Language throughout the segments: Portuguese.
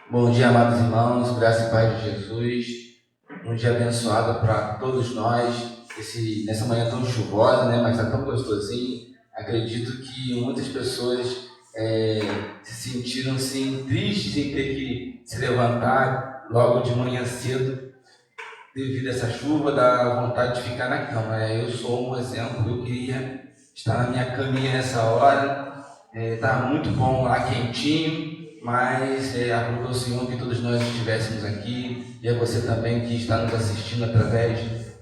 Bom dia, amados irmãos, graça e paz de Jesus. Um dia abençoado para todos nós. Nessa manhã tão chuvosa, né? Mas está tão gostosinho. Acredito que muitas pessoas se sentiram assim, tristes em ter que se levantar logo de manhã cedo devido a essa chuva, dá vontade de ficar na cama. Eu sou um exemplo. Eu queria estar na minha caminha nessa hora. Está muito bom lá, quentinho. Mas aprove ao Senhor que todos nós estivéssemos aqui, e a você também que está nos assistindo através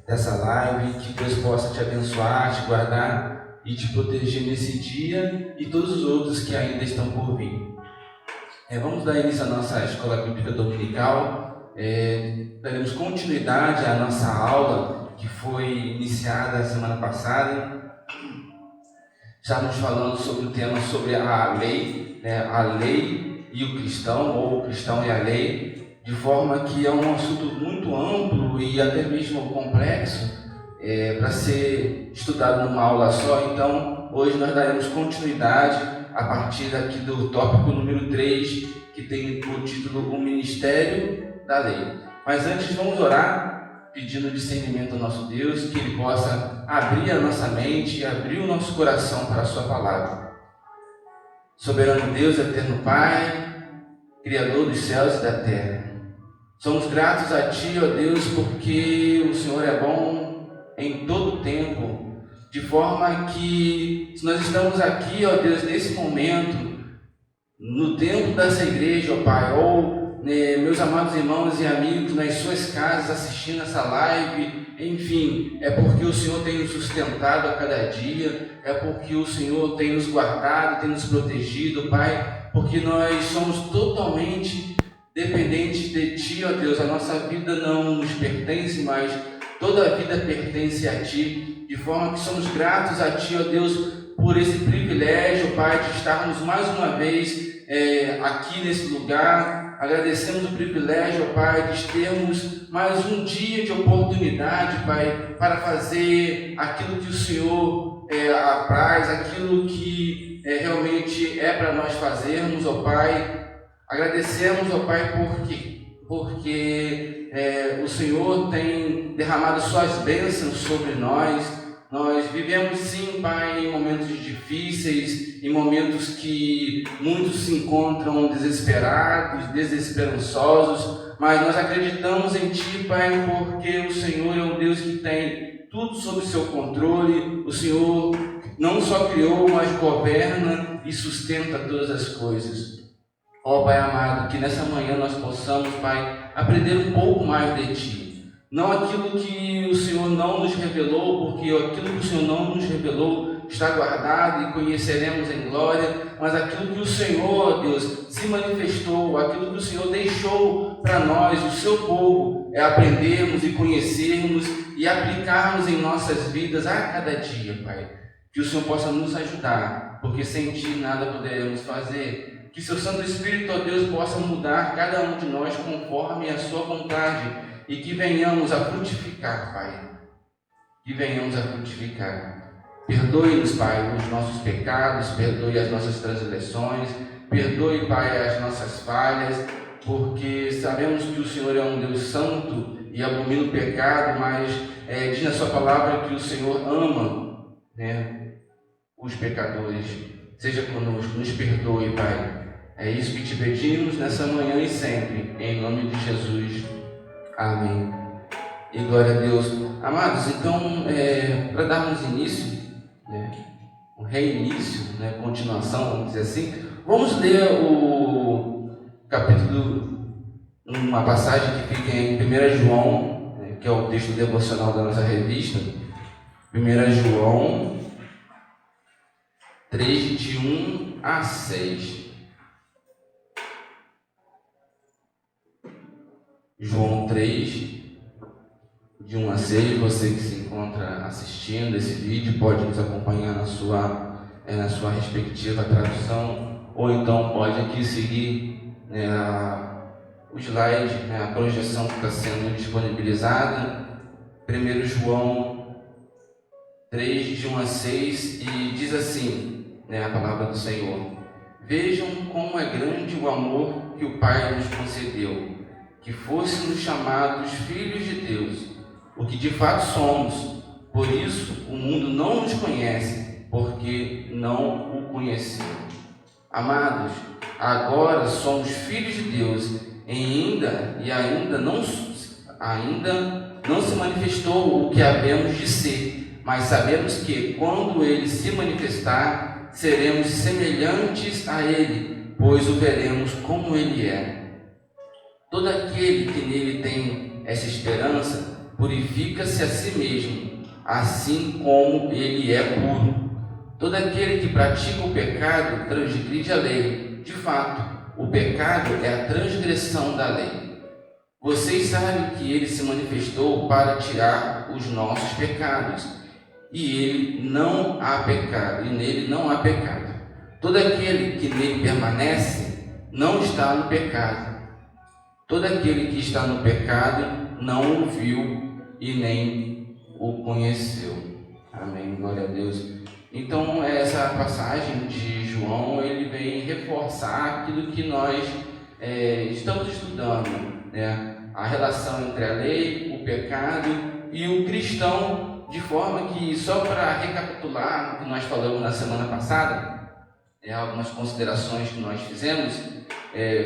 dessa live, que Deus possa te abençoar, te guardar e te proteger nesse dia e todos os outros que ainda estão por vir. Vamos dar início à nossa escola bíblica dominical. Daremos continuidade à nossa aula que foi iniciada semana passada. Estávamos falando sobre o tema sobre a lei, a lei e o cristão, ou o cristão e a lei, de forma que é um assunto muito amplo e até mesmo complexo para ser estudado numa aula só. Então, hoje nós daremos continuidade a partir daqui do tópico número 3, que tem o título O Ministério da Lei. Mas antes vamos orar, pedindo discernimento ao nosso Deus, que Ele possa abrir a nossa mente e abrir o nosso coração para a Sua Palavra. Soberano Deus, eterno Pai, Criador dos céus e da terra, somos gratos a Ti, ó Deus, porque o Senhor é bom em todo o tempo, de forma que, se nós estamos aqui, ó Deus, nesse momento, no templo dessa igreja, ó Pai, ou meus amados irmãos e amigos nas suas casas assistindo essa live, enfim, é porque o Senhor tem nos sustentado a cada dia, é porque o Senhor tem nos guardado, tem nos protegido, Pai, porque nós somos totalmente dependentes de Ti, ó Deus. A nossa vida não nos pertence, mas toda a vida pertence a Ti, de forma que somos gratos a Ti, ó Deus, por esse privilégio, Pai, de estarmos mais uma vez aqui nesse lugar. Agradecemos o privilégio, Pai, de termos mais um dia de oportunidade, Pai, para fazer aquilo que o Senhor apraz, aquilo que realmente é para nós fazermos, ó Pai. Agradecemos, ó Pai, porque o Senhor tem derramado suas bênçãos sobre nós. Nós vivemos sim, Pai, em momentos difíceis, em momentos que muitos se encontram desesperados, desesperançosos, mas nós acreditamos em Ti, Pai, porque o Senhor é um Deus que tem tudo sob seu controle. O Senhor não só criou, mas governa e sustenta todas as coisas. Ó Pai amado, que nessa manhã nós possamos, Pai, aprender um pouco mais de Ti. Não aquilo que o Senhor não nos revelou, porque aquilo que o Senhor não nos revelou está guardado e conheceremos em glória, mas aquilo que o Senhor, Deus, se manifestou, aquilo que o Senhor deixou para nós, o seu povo, é aprendermos e conhecermos e aplicarmos em nossas vidas a cada dia, Pai. Que o Senhor possa nos ajudar, porque sem Ti nada poderemos fazer. Que seu Santo Espírito, ó Deus, possa mudar cada um de nós conforme a sua vontade e que venhamos a frutificar, Pai. Que venhamos a frutificar. Perdoe-nos, Pai, os nossos pecados, perdoe as nossas transgressões, perdoe, Pai, as nossas falhas, porque sabemos que o Senhor é um Deus santo e abomina o pecado, mas diz na sua palavra que o Senhor ama, os pecadores. Seja conosco, nos perdoe, Pai. É isso que te pedimos nessa manhã e sempre, em nome de Jesus. Amém. E glória a Deus. Amados, então, para darmos início, um reinício, continuação, vamos dizer assim, vamos ler o capítulo, uma passagem que fica em 1 João, que é o texto devocional da nossa revista. 1 João 3, de 1 a 6. João 3, de 1 a 6, você que se encontra assistindo esse vídeo pode nos acompanhar na sua respectiva tradução, ou então pode aqui seguir o slide, a projeção que está sendo disponibilizada. 1 João 3, de 1 a 6, e diz assim, a palavra do Senhor: Vejam como é grande o amor que o Pai nos concedeu, que fôssemos chamados filhos de Deus, o que de fato somos. Por isso o mundo não nos conhece, porque não o conheceu. Amados, agora somos filhos de Deus, e ainda não se manifestou o que havemos de ser, mas sabemos que quando ele se manifestar, seremos semelhantes a ele, pois o veremos como ele é. Todo aquele que nele tem essa esperança purifica-se a si mesmo, assim como ele é puro. Todo aquele que pratica o pecado transgride a lei. De fato, o pecado é a transgressão da lei. Vocês sabem que ele se manifestou para tirar os nossos pecados, e nele não há pecado. Todo aquele que nele permanece não está no pecado. Todo aquele que está no pecado não o viu e nem o conheceu. Amém. Glória a Deus. Então, essa passagem de João, ele vem reforçar aquilo que nós estamos estudando, né? A relação entre a lei, o pecado e o cristão, de forma que, só para recapitular o que nós falamos na semana passada, algumas considerações que nós fizemos,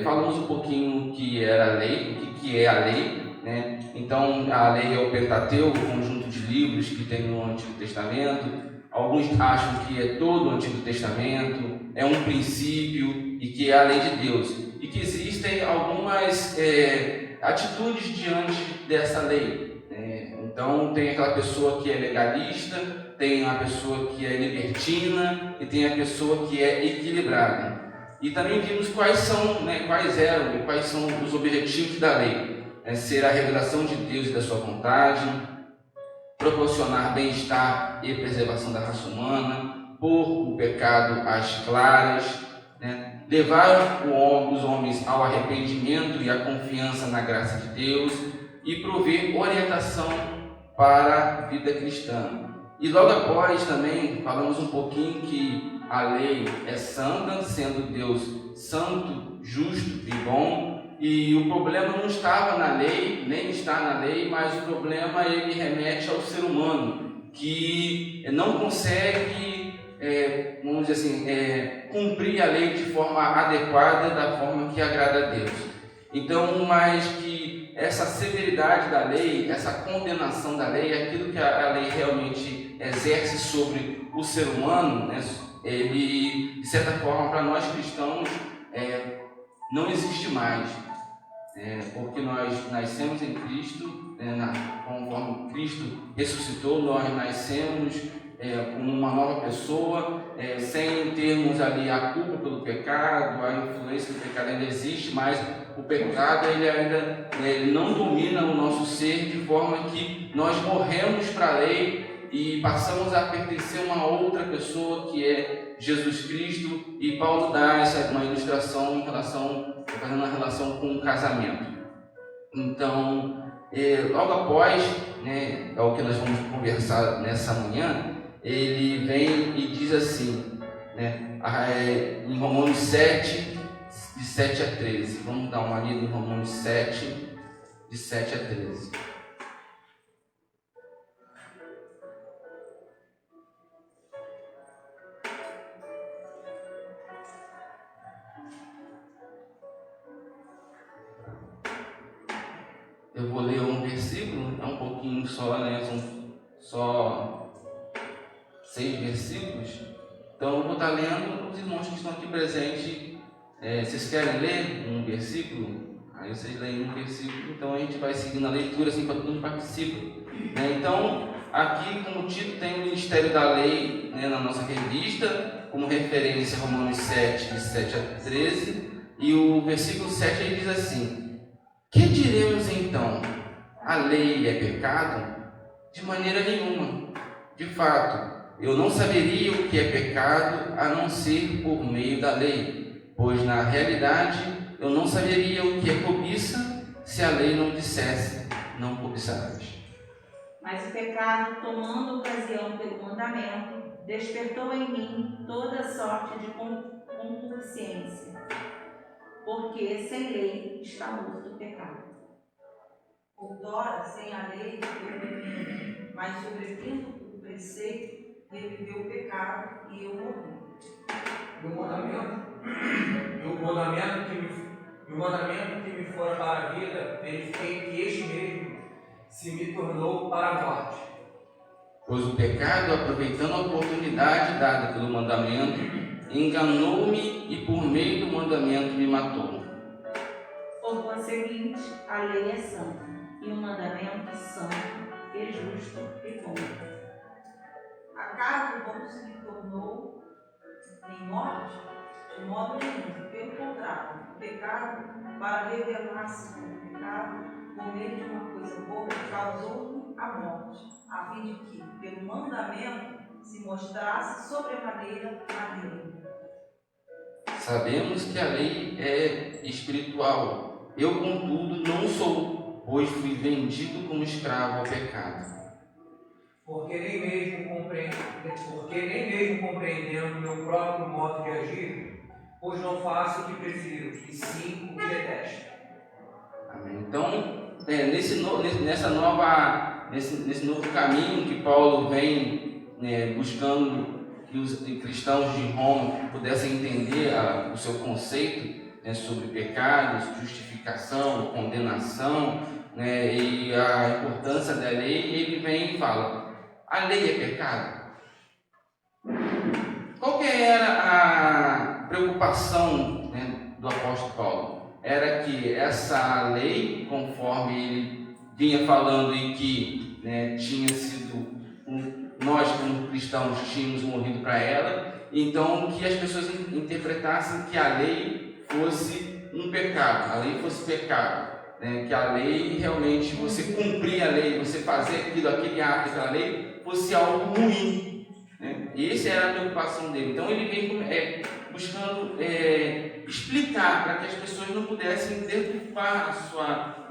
falamos um pouquinho o que era a lei, o que é a lei, né? Então, a lei é o Pentateuco, o conjunto de livros que tem no Antigo Testamento. Alguns acham que é todo o Antigo Testamento, é um princípio e que é a lei de Deus, e que existem algumas atitudes diante dessa lei. Então, tem aquela pessoa que é legalista, tem a pessoa que é libertina e tem a pessoa que é equilibrada. E também vimos quais eram e quais são os objetivos da lei. Ser a revelação de Deus e da sua vontade, proporcionar bem-estar e preservação da raça humana, pôr o pecado às claras, levar os homens ao arrependimento e à confiança na graça de Deus e prover orientação para a vida cristã. E logo após também falamos um pouquinho que a lei é santa, sendo Deus santo, justo e bom. E o problema não estava na lei, nem está na lei, mas o problema ele remete ao ser humano, que não consegue, vamos dizer assim, cumprir a lei de forma adequada, da forma que agrada a Deus. Então, mais que essa severidade da lei, essa condenação da lei, aquilo que a lei realmente exerce sobre o ser humano, né, ele, de certa forma, para nós cristãos, não existe mais. Porque nós nascemos em Cristo, conforme Cristo ressuscitou, nós nascemos como uma nova pessoa, sem termos ali a culpa pelo pecado, a influência do pecado ainda existe, mas o pecado ele não domina o nosso ser, de forma que nós morremos para a lei e passamos a pertencer a uma outra pessoa, que é Jesus Cristo. E Paulo dá uma ilustração fazendo uma relação com o casamento. Então, logo após, é o que nós vamos conversar nessa manhã, ele vem e diz assim, em Romanos 7, de 7 a 13. Vamos dar uma lida em Romanos 7, de 7 a 13. Eu vou ler um versículo, é um pouquinho só, são só 6 versículos. Então eu vou estar lendo. Os irmãos que estão aqui presentes, vocês querem ler um versículo? Aí vocês leem um versículo, então a gente vai seguindo a leitura assim para todo mundo participa. Então, aqui como título tem o Ministério da Lei, na nossa revista, como referência Romanos 7, de 7 a 13, e o versículo 7 ele diz assim: que diremos então? A lei é pecado? De maneira nenhuma. De fato, eu não saberia o que é pecado a não ser por meio da lei, pois na realidade eu não saberia o que é cobiça se a lei não dissesse: não cobiçarás. Mas o pecado, tomando ocasião pelo mandamento, despertou em mim toda sorte de concupiscência, porque sem lei está morto o pecado. Outrora, sem a lei, eu vivi, mas sobrevindo o preceito, reviveu o pecado e eu morri. E o mandamento que me fora para a vida, verifiquei que este mesmo se me tornou para a morte. Pois o pecado, aproveitando a oportunidade dada pelo mandamento, enganou-me e por meio do mandamento me matou. Por conseguinte, a lei é santa, e o mandamento santo, e justo e bom. Acaso o bom se me tornou em morte? De modo nenhum, pelo contrário, o pecado, para revelar-se como pecado, por meio de uma coisa boa, causou-me a morte, a fim de que, pelo mandamento, se mostrasse sobremaneira a lei. Sabemos que a lei é espiritual. Eu, contudo, não sou, pois fui vendido como escravo ao pecado. Porque nem mesmo compreendendo meu próprio modo de agir, pois não faço o que prefiro, e sim o que detesto. Amém. Então, nesse novo caminho que Paulo vem buscando que os cristãos de Roma pudessem entender o seu conceito sobre pecados, justificação, condenação, e a importância da lei, ele vem e fala: a lei é pecado? Qual que era a preocupação do apóstolo Paulo? Era que essa lei, conforme ele vinha falando e que tinha sido, nós como cristãos tínhamos morrido para ela, então que as pessoas interpretassem que a lei fosse um pecado, a lei fosse pecado, que a lei realmente, você cumprir a lei, você fazer aquele ato, aquela lei, fosse algo ruim. E essa era a preocupação dele. Então ele vem buscando explicar para que as pessoas não pudessem deturpar a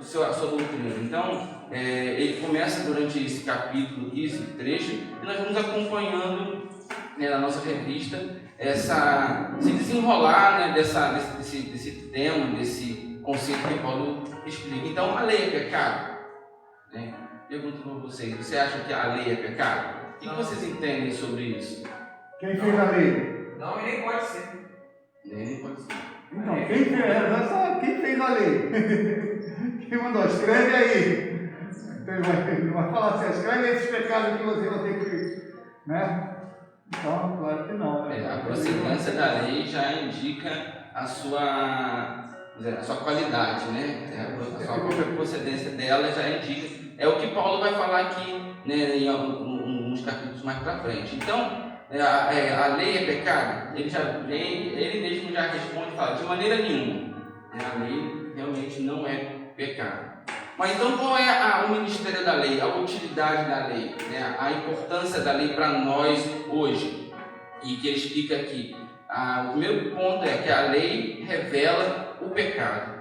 sua doutrina. Então ele começa durante esse capítulo, esse trecho, e nós vamos acompanhando na nossa revista se desenrolar desse tema, desse conceito que Paulo explica. Então a lei é pecado? Pergunto para vocês: você acha que a lei é pecado? O que vocês entendem sobre isso? Quem fez a lei? Não, e nem pode ser. Nem pode ser. Então, quem fez a lei? Quem mandou? Escreve aí. Então, ele vai falar assim: escreve esses pecados que você vai ter que. Então, claro que não. A procedência da lei já indica a sua qualidade, a sua própria procedência dela já indica. É o que Paulo vai falar aqui, em uns capítulos mais para frente. Então, a lei é pecado? Ele mesmo já responde e fala: de maneira nenhuma. A lei realmente não é pecado. Mas então, qual é o ministério da lei, a utilidade da lei, a importância da lei para nós hoje? E que ele explica aqui. O primeiro ponto é que a lei revela o pecado.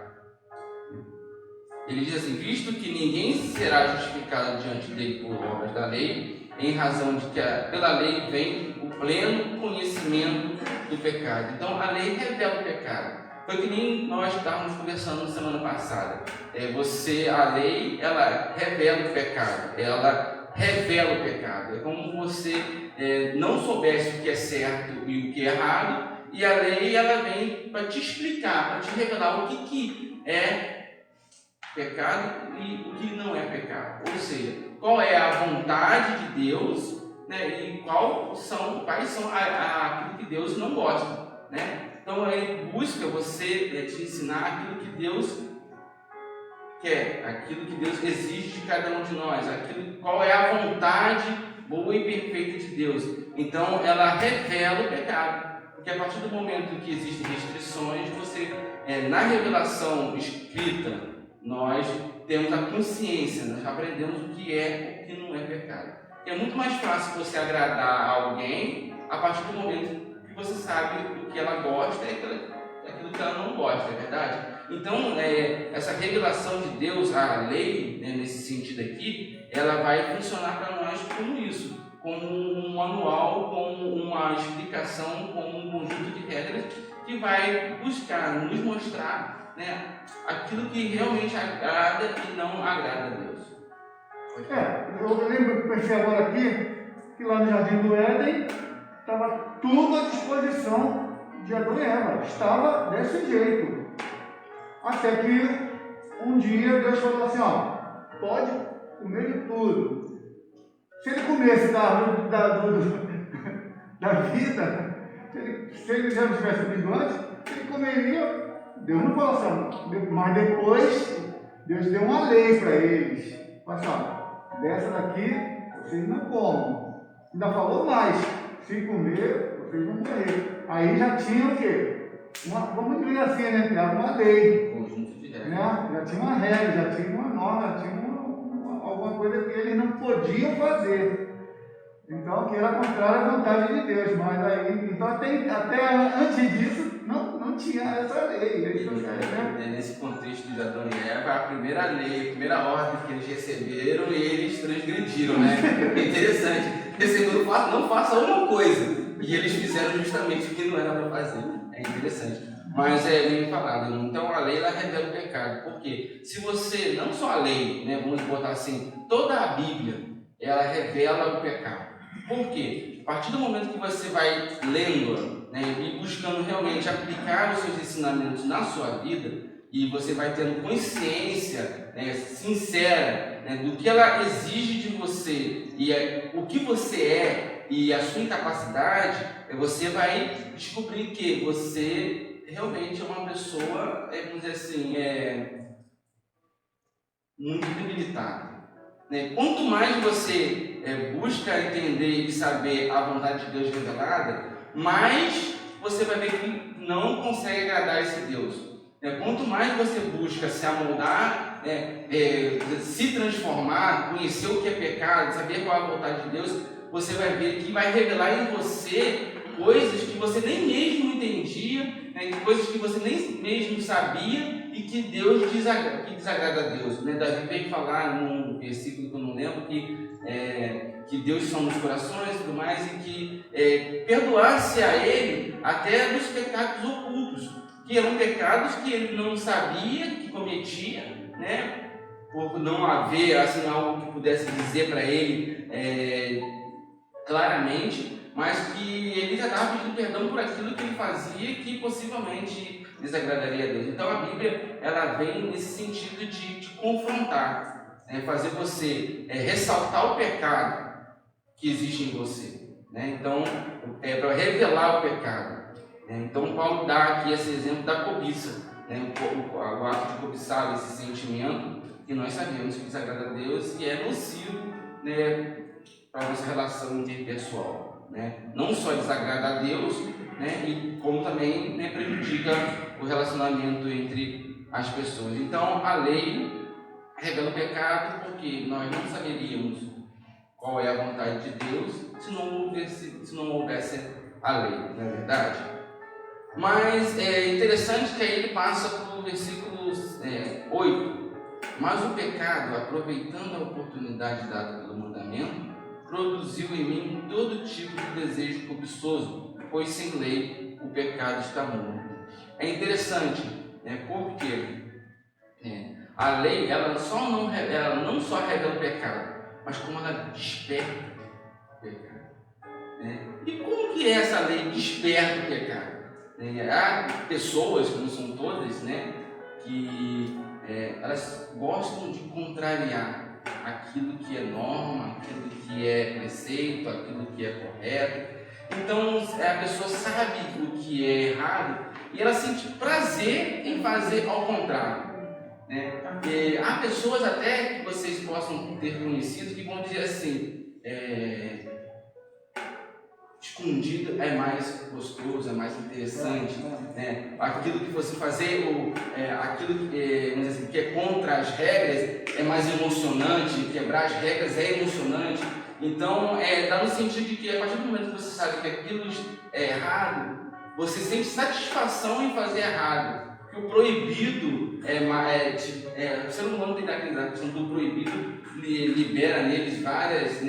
Ele diz assim: visto que ninguém será justificado diante dele por obras da lei, em razão de que pela lei vem o pleno conhecimento do pecado. Então a lei revela o pecado. Foi que nem nós estávamos conversando na semana passada. A lei, ela revela o pecado. Ela revela o pecado. É como você não soubesse o que é certo e o que é errado, e a lei, ela vem para te explicar, para te revelar o que é pecado e o que não é pecado. Ou seja, qual é a vontade de Deus, e quais são aquilo que Deus não gosta, Então ele busca você te ensinar aquilo que Deus quer, aquilo que Deus exige de cada um de nós, qual é a vontade boa e perfeita de Deus. Então ela revela o pecado, porque a partir do momento que existem restrições, na revelação escrita, nós temos a consciência, nós aprendemos o que é e o que não é pecado. É muito mais fácil você agradar alguém a partir do momento que você sabe o que ela gosta e aquilo que ela não gosta, é verdade? Então, essa revelação de Deus, a lei, nesse sentido aqui, ela vai funcionar para nós como isso, como um manual, como uma explicação, como um conjunto de regras que vai buscar nos mostrar, né, aquilo que realmente agrada e não agrada a Deus. Eu lembro, pensei agora aqui, que lá no Jardim do Éden estava tudo à disposição de Adão e Eva. Estava desse jeito. Até que um dia Deus falou assim, ó, pode comer de tudo. Se ele comesse da árvore da vida, se ele já não tivesse comido antes, ele comeria. Deus não falou assim, mas depois Deus deu uma lei para eles. Falou assim, ó, dessa daqui vocês não comem. Ainda falou mais, se comer, vocês vão morrer. Aí já tinha o quê? Vamos dizer assim, né? Uma lei. Conjunto de regras. Né? Já tinha uma regra, já tinha uma norma, já tinha alguma coisa que eles não podiam fazer. Então, que era contrário à vontade de Deus. Mas aí, então até antes disso, não tinha essa lei. Nesse contexto de Adão e Eva, a primeira lei, a primeira ordem que eles receberam, eles transgrediram, né? É interessante. Receberam, não faça uma coisa. E eles fizeram justamente o que não era para fazer. É interessante. Mas é bem falado. Então a lei ela revela o pecado. Porque se você, não só a lei, né, vamos botar assim, toda a Bíblia, ela revela o pecado. Por quê? A partir do momento que você vai lendo, né, e buscando realmente aplicar os seus ensinamentos na sua vida, e você vai tendo consciência, né, sincera, né, do que ela exige de você e o que você é e a sua incapacidade, você vai descobrir que você realmente é uma pessoa, vamos dizer assim, muito debilitada. Né? Quanto mais você busca entender e saber a vontade de Deus revelada, mais você vai ver que não consegue agradar esse Deus. Quanto mais você busca se amoldar, se transformar, conhecer o que é pecado, saber qual é a vontade de Deus, você vai ver que vai revelar em você coisas que você nem mesmo entendia, né, coisas que você nem mesmo sabia e que Deus desagrada a Deus. Né? Davi veio falar num versículo que eu não lembro que Deus são nos corações e tudo mais, e que perdoasse a ele até dos pecados ocultos, que eram pecados que ele não sabia que cometia, né? Por não haver assim, algo que pudesse dizer para ele claramente, mas que ele já estava pedindo perdão por aquilo que ele fazia que possivelmente desagradaria a Deus. Então a Bíblia ela vem nesse sentido de te confrontar, fazer você ressaltar o pecado que existe em você. Né? Então, para revelar o pecado. Então Paulo dá aqui esse exemplo da cobiça, né? o ato de cobiçar, esse sentimento que nós sabemos que desagrada a Deus e é nocivo, né, para a nossa relação interpessoal. Né? Não só desagrada a Deus, né, e como também, né, prejudica o relacionamento entre as pessoas. Então a lei revela o pecado porque nós não saberíamos qual é a vontade de Deus se não houvesse a lei, não é verdade? Mas é interessante que aí ele passa para o versículo 8. Mas o pecado, aproveitando a oportunidade dada pelo mandamento, produziu em mim todo tipo de desejo cobiçoso, pois sem lei o pecado está morto. É interessante, porque a lei ela não só revela o pecado, mas como ela desperta o pecado. E como que essa lei desperta o pecado? Há pessoas, não são todas, que elas gostam de contrariar aquilo que é norma, aquilo que é preceito, aquilo que é correto. Então a pessoa sabe o que é errado e ela sente prazer em fazer ao contrário. Há pessoas até que vocês possam ter conhecido que vão dizer assim, escondido é mais gostoso, é mais interessante, aquilo que você fazer, aquilo que é contra as regras é mais emocionante, quebrar as regras é emocionante. Então, dá no sentido de que a partir do momento que você sabe que aquilo é errado, você sente satisfação em fazer errado. Porque o proibido o ser humano tem daquela questão do proibido, libera neles várias,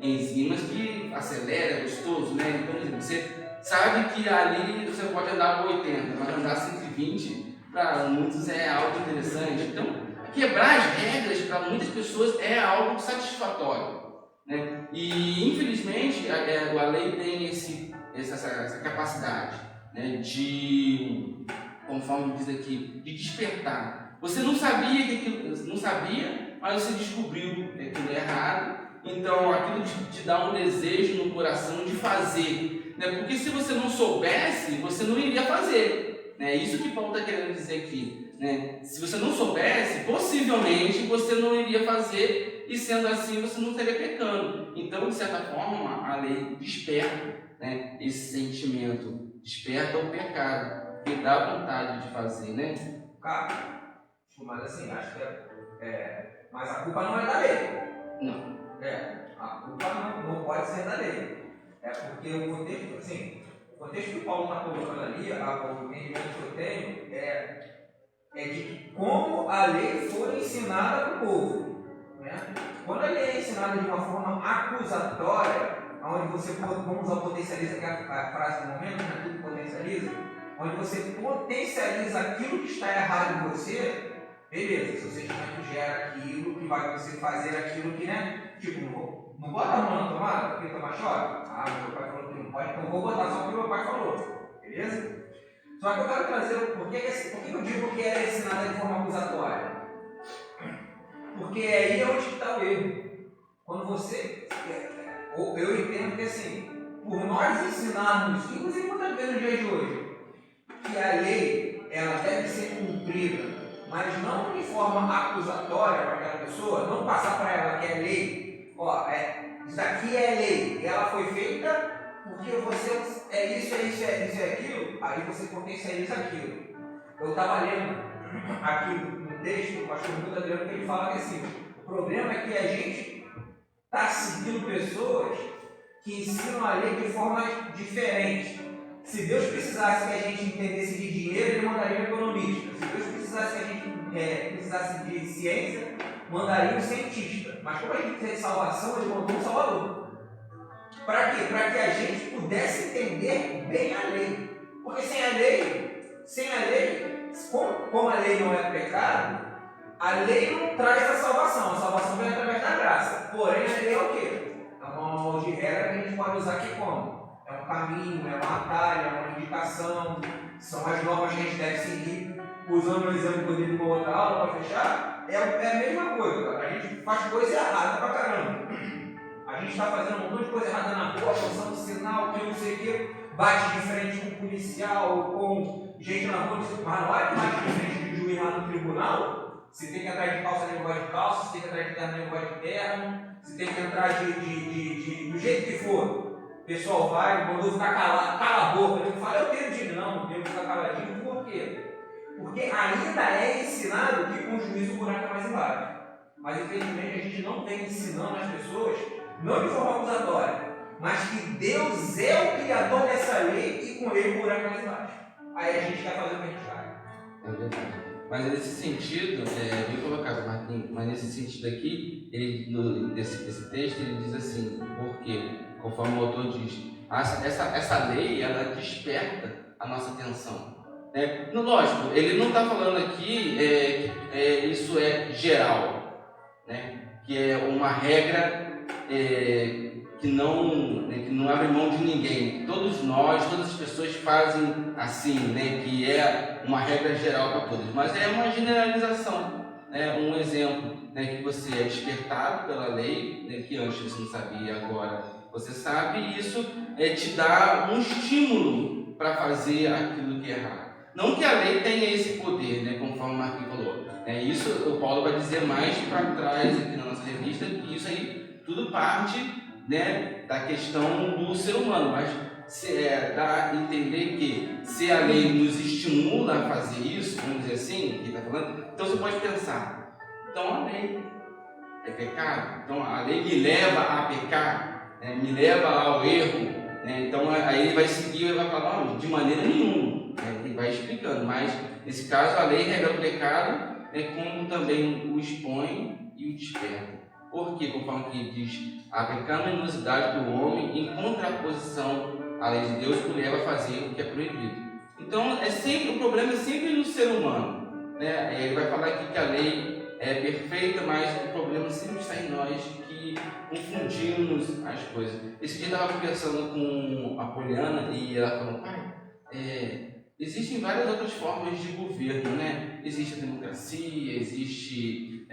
enzimas que acelera, é gostoso, Então, você sabe que ali você pode andar com 80, mas andar 120 para muitos é algo interessante. Então, quebrar as regras para muitas pessoas é algo satisfatório, né? E infelizmente a lei tem essa capacidade, né, de, conforme diz aqui, de despertar. Você não sabia que aquilo, não sabia, mas você descobriu que aquilo é errado. Então aquilo te dá um desejo no coração de fazer, né? Porque se você não soubesse, você não iria fazer, né? Isso que Paulo está querendo dizer aqui, né? Se você não soubesse, possivelmente você não iria fazer, e sendo assim você não estaria pecando. Então, de certa forma, a lei desperta, né, esse sentimento, desperta o pecado e dá vontade de fazer, né? Cara, mas assim, acho que mas a culpa não é da lei. Não. A culpa não pode ser da lei. É porque o contexto que o Paulo está colocando ali, o entendimento que eu tenho é de como a lei foi ensinada para o povo, né? Quando a lei é ensinada de uma forma acusatória, onde você, vamos usar potencializa, que é a frase do momento, né? Tudo potencializa, onde você potencializa aquilo que está errado em você, beleza, seu sentimento gera aquilo que vai você fazer aquilo que, né? Tipo, não bota a mão na tomada porque tomar choque. Meu pai falou que não pode, então vou botar só porque meu pai falou, beleza? Só que eu quero trazer, por que eu digo que é ensinada de forma acusatória? Porque aí é onde está o erro. Quando você, eu entendo que assim, por nós ensinarmos, inclusive muitas vezes no dia de hoje, que a lei ela deve ser cumprida, mas não de forma acusatória para aquela pessoa, não passar para ela que é lei, isso aqui é lei, ela foi feita porque você é isso, aquilo, aí você potencializa aquilo. Eu estava lendo aqui no texto do pastor Bruno Adriano, que ele fala que assim, o problema é que a gente está seguindo pessoas que ensinam a lei de formas diferentes. Se Deus precisasse que a gente entendesse de dinheiro, ele mandaria um economista. Se Deus precisasse que a gente precisasse de ciência, mandaria um cientista. Mas como a gente tem salvação, ele mandou um salvador. Para quê? Para que a gente pudesse entender bem a lei. Porque sem a lei, como a lei não é pecado, a lei não traz a salvação vem através da graça. Porém, a lei é o quê? É uma mão de regra que a gente pode usar aqui como? É um caminho, é um atalho, é uma indicação, são as normas que a gente deve seguir. Usando o exemplo que eu dei numa outra aula para fechar, é a mesma coisa. A gente faz coisa errada pra caramba. A gente está fazendo um monte de coisa errada na rua, passando sinal, que não sei o quê, bate de frente com um policial, com gente na rua, mas na hora que bate de frente com o juiz lá no tribunal, você tem que entrar de calça, nem gosta de calça, você tem que entrar de terno, nem gosta de terno, você tem que entrar do jeito que for. O pessoal vai, mandou ficar calado, cala a boca, ele fala, eu tenho de não devo ficar caladinho, por quê? Porque ainda é ensinado que com o juízo o buraco é mais embaixo. Mas infelizmente a gente não vem ensinando as pessoas, não de forma acusatória, mas que Deus é o criador dessa lei e com ele o buraco é mais embaixo. Aí a gente quer fazer o que a gente faz. É verdade. Mas nesse sentido, bem colocado, Marquinhos, mas nesse sentido aqui, desse texto, ele diz assim, porque, conforme o autor diz, essa lei, ela desperta a nossa atenção. Lógico, ele não está falando aqui, isso é geral, né? Que é uma regra que não abre mão de ninguém. Todos nós, todas as pessoas fazem assim, né? Que é uma regra geral para todos, mas é uma generalização, né? Um exemplo, né? Que você é despertado pela lei, né? Que antes você não sabia, agora você sabe, e isso te dá um estímulo para fazer aquilo que é errado. Não que a lei tenha esse poder, né? Conforme o Marquinhos falou. Isso o Paulo vai dizer mais para trás aqui na nossa revista, que isso aí tudo parte, né, da questão do ser humano, mas dá a entender que se a lei nos estimula a fazer isso, vamos dizer assim, que está falando, então você pode pensar, então a lei é pecado, então a lei me leva a pecar, né, me leva ao erro, né, então aí ele vai seguir e vai falar, não, de maneira nenhuma, né, ele vai explicando, mas nesse caso a lei revela o pecado, como também o expõe e o desperta. Porque, conforme que diz, a pecaminosidade do homem em contraposição a lei de Deus o leva a fazer o que é proibido. Então, o problema é sempre no ser humano, né? Ele vai falar aqui que a lei é perfeita, mas o problema sempre está em nós, que confundimos as coisas. Esse dia eu estava conversando com a Poliana e ela falou: pai, existem várias outras formas de governo, né? Existe a democracia, existe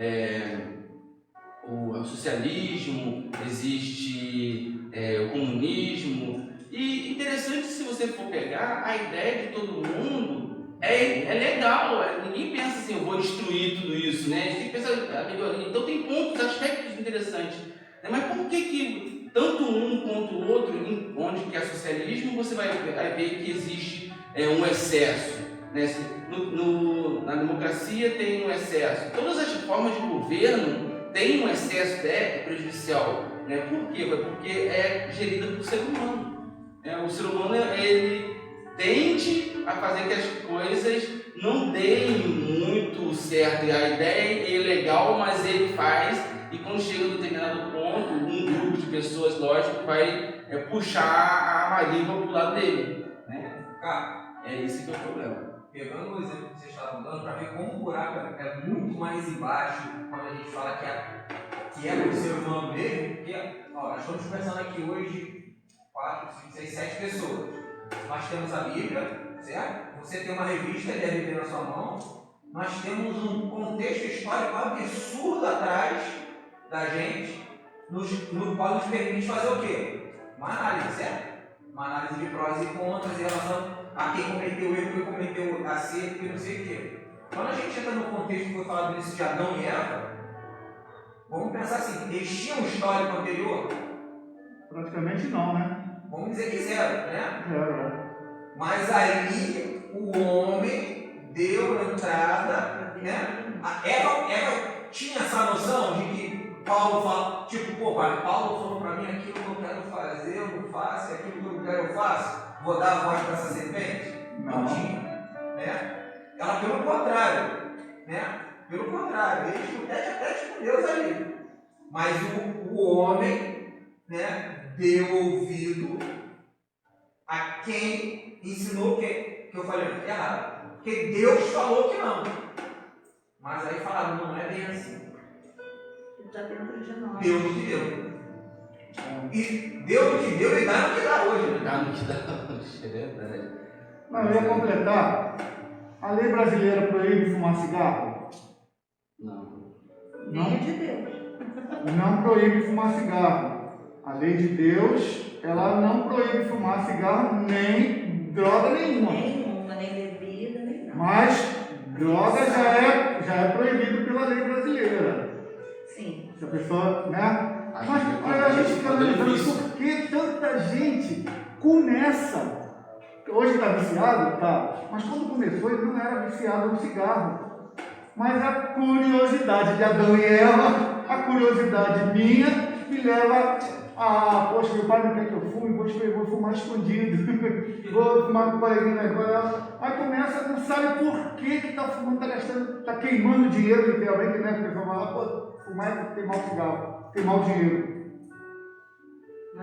o socialismo, existe o comunismo. E interessante, se você for pegar, a ideia de todo mundo é legal. Ninguém pensa assim, eu vou destruir tudo isso, né? A gente tem que pensar a melhoria. Então tem pontos, aspectos interessantes. Né? Mas por que tanto um quanto o outro, onde que é socialismo, você vai ver que existe um excesso? Né? Na democracia tem um excesso. Todas as formas de governo têm um excesso prejudicial. Né? Por quê? Porque é gerida por ser humano. O ser humano, ele tende a fazer que as coisas não deem muito certo. E a ideia é legal, mas ele faz, e quando chega a um determinado ponto, um grupo de pessoas, lógico, vai puxar a marimba para o lado dele. Né? É esse que é o problema. Pegando o exemplo que você estava dando, para ver como o buraco é muito mais embaixo quando a gente fala que é o ser humano mesmo, porque nós estamos conversando aqui hoje 4, 5, 6, 7 pessoas. Nós temos a Bíblia, certo? Você tem uma revista, deve ter na sua mão. Nós temos um contexto histórico absurdo atrás da gente, no qual nos permite fazer o quê? Uma análise, certo? Uma análise de prós e contras em relação a quem cometeu o erro, quem cometeu acerto e não sei o quê. Quando a gente entra no contexto que foi falado nisso de Adão e Eva, vamos pensar assim, eles tinham um histórico anterior? Praticamente não, né? Vamos dizer que zero, né? Zero. Mas aí o homem deu entrada, né? A Eva tinha essa noção de que Paulo fala, tipo, Paulo falou para mim aquilo que eu quero fazer, eu não faço, aquilo que eu não quero eu faço. Vou dar a voz para essa serpente? Não tinha. Né? Ela, pelo contrário, né? Pelo contrário, ele compete até com Deus ali. Mas o homem, né, deu ouvido a quem ensinou que eu falei errado. Porque Deus falou que não. Mas aí falaram, não é bem assim. Está dentro de nós. Deus te deu. E Deus te deu e dá no que dá hoje. Né? Dá no que dá hoje, é verdade. Mas eu ia completar. A lei brasileira proíbe fumar cigarro? Não. Nem é de Deus. Não proíbe fumar cigarro. A lei de Deus, ela não proíbe fumar cigarro nem droga nenhuma. Nenhuma, nem bebida, nem nada. Mas droga já é proibido pela lei brasileira. Sim. Se a pessoa, né? A Mas gente aí a gente fica analisando isso. por que tanta gente começa. Hoje está viciado? Tá. Mas quando começou, ele não era viciado no cigarro. Mas a curiosidade de Adão e Eva, a curiosidade minha, me leva a, poxa, meu pai não quer que eu fume, vou fumar escondido, vou fumar com o coleguinha na escola. Aí começa, não sabe por que está fumando, está gastando, está queimando dinheiro, literalmente, né? Porque a pessoa fala, pô, fumar é queimar o cigarro, queimar o dinheiro.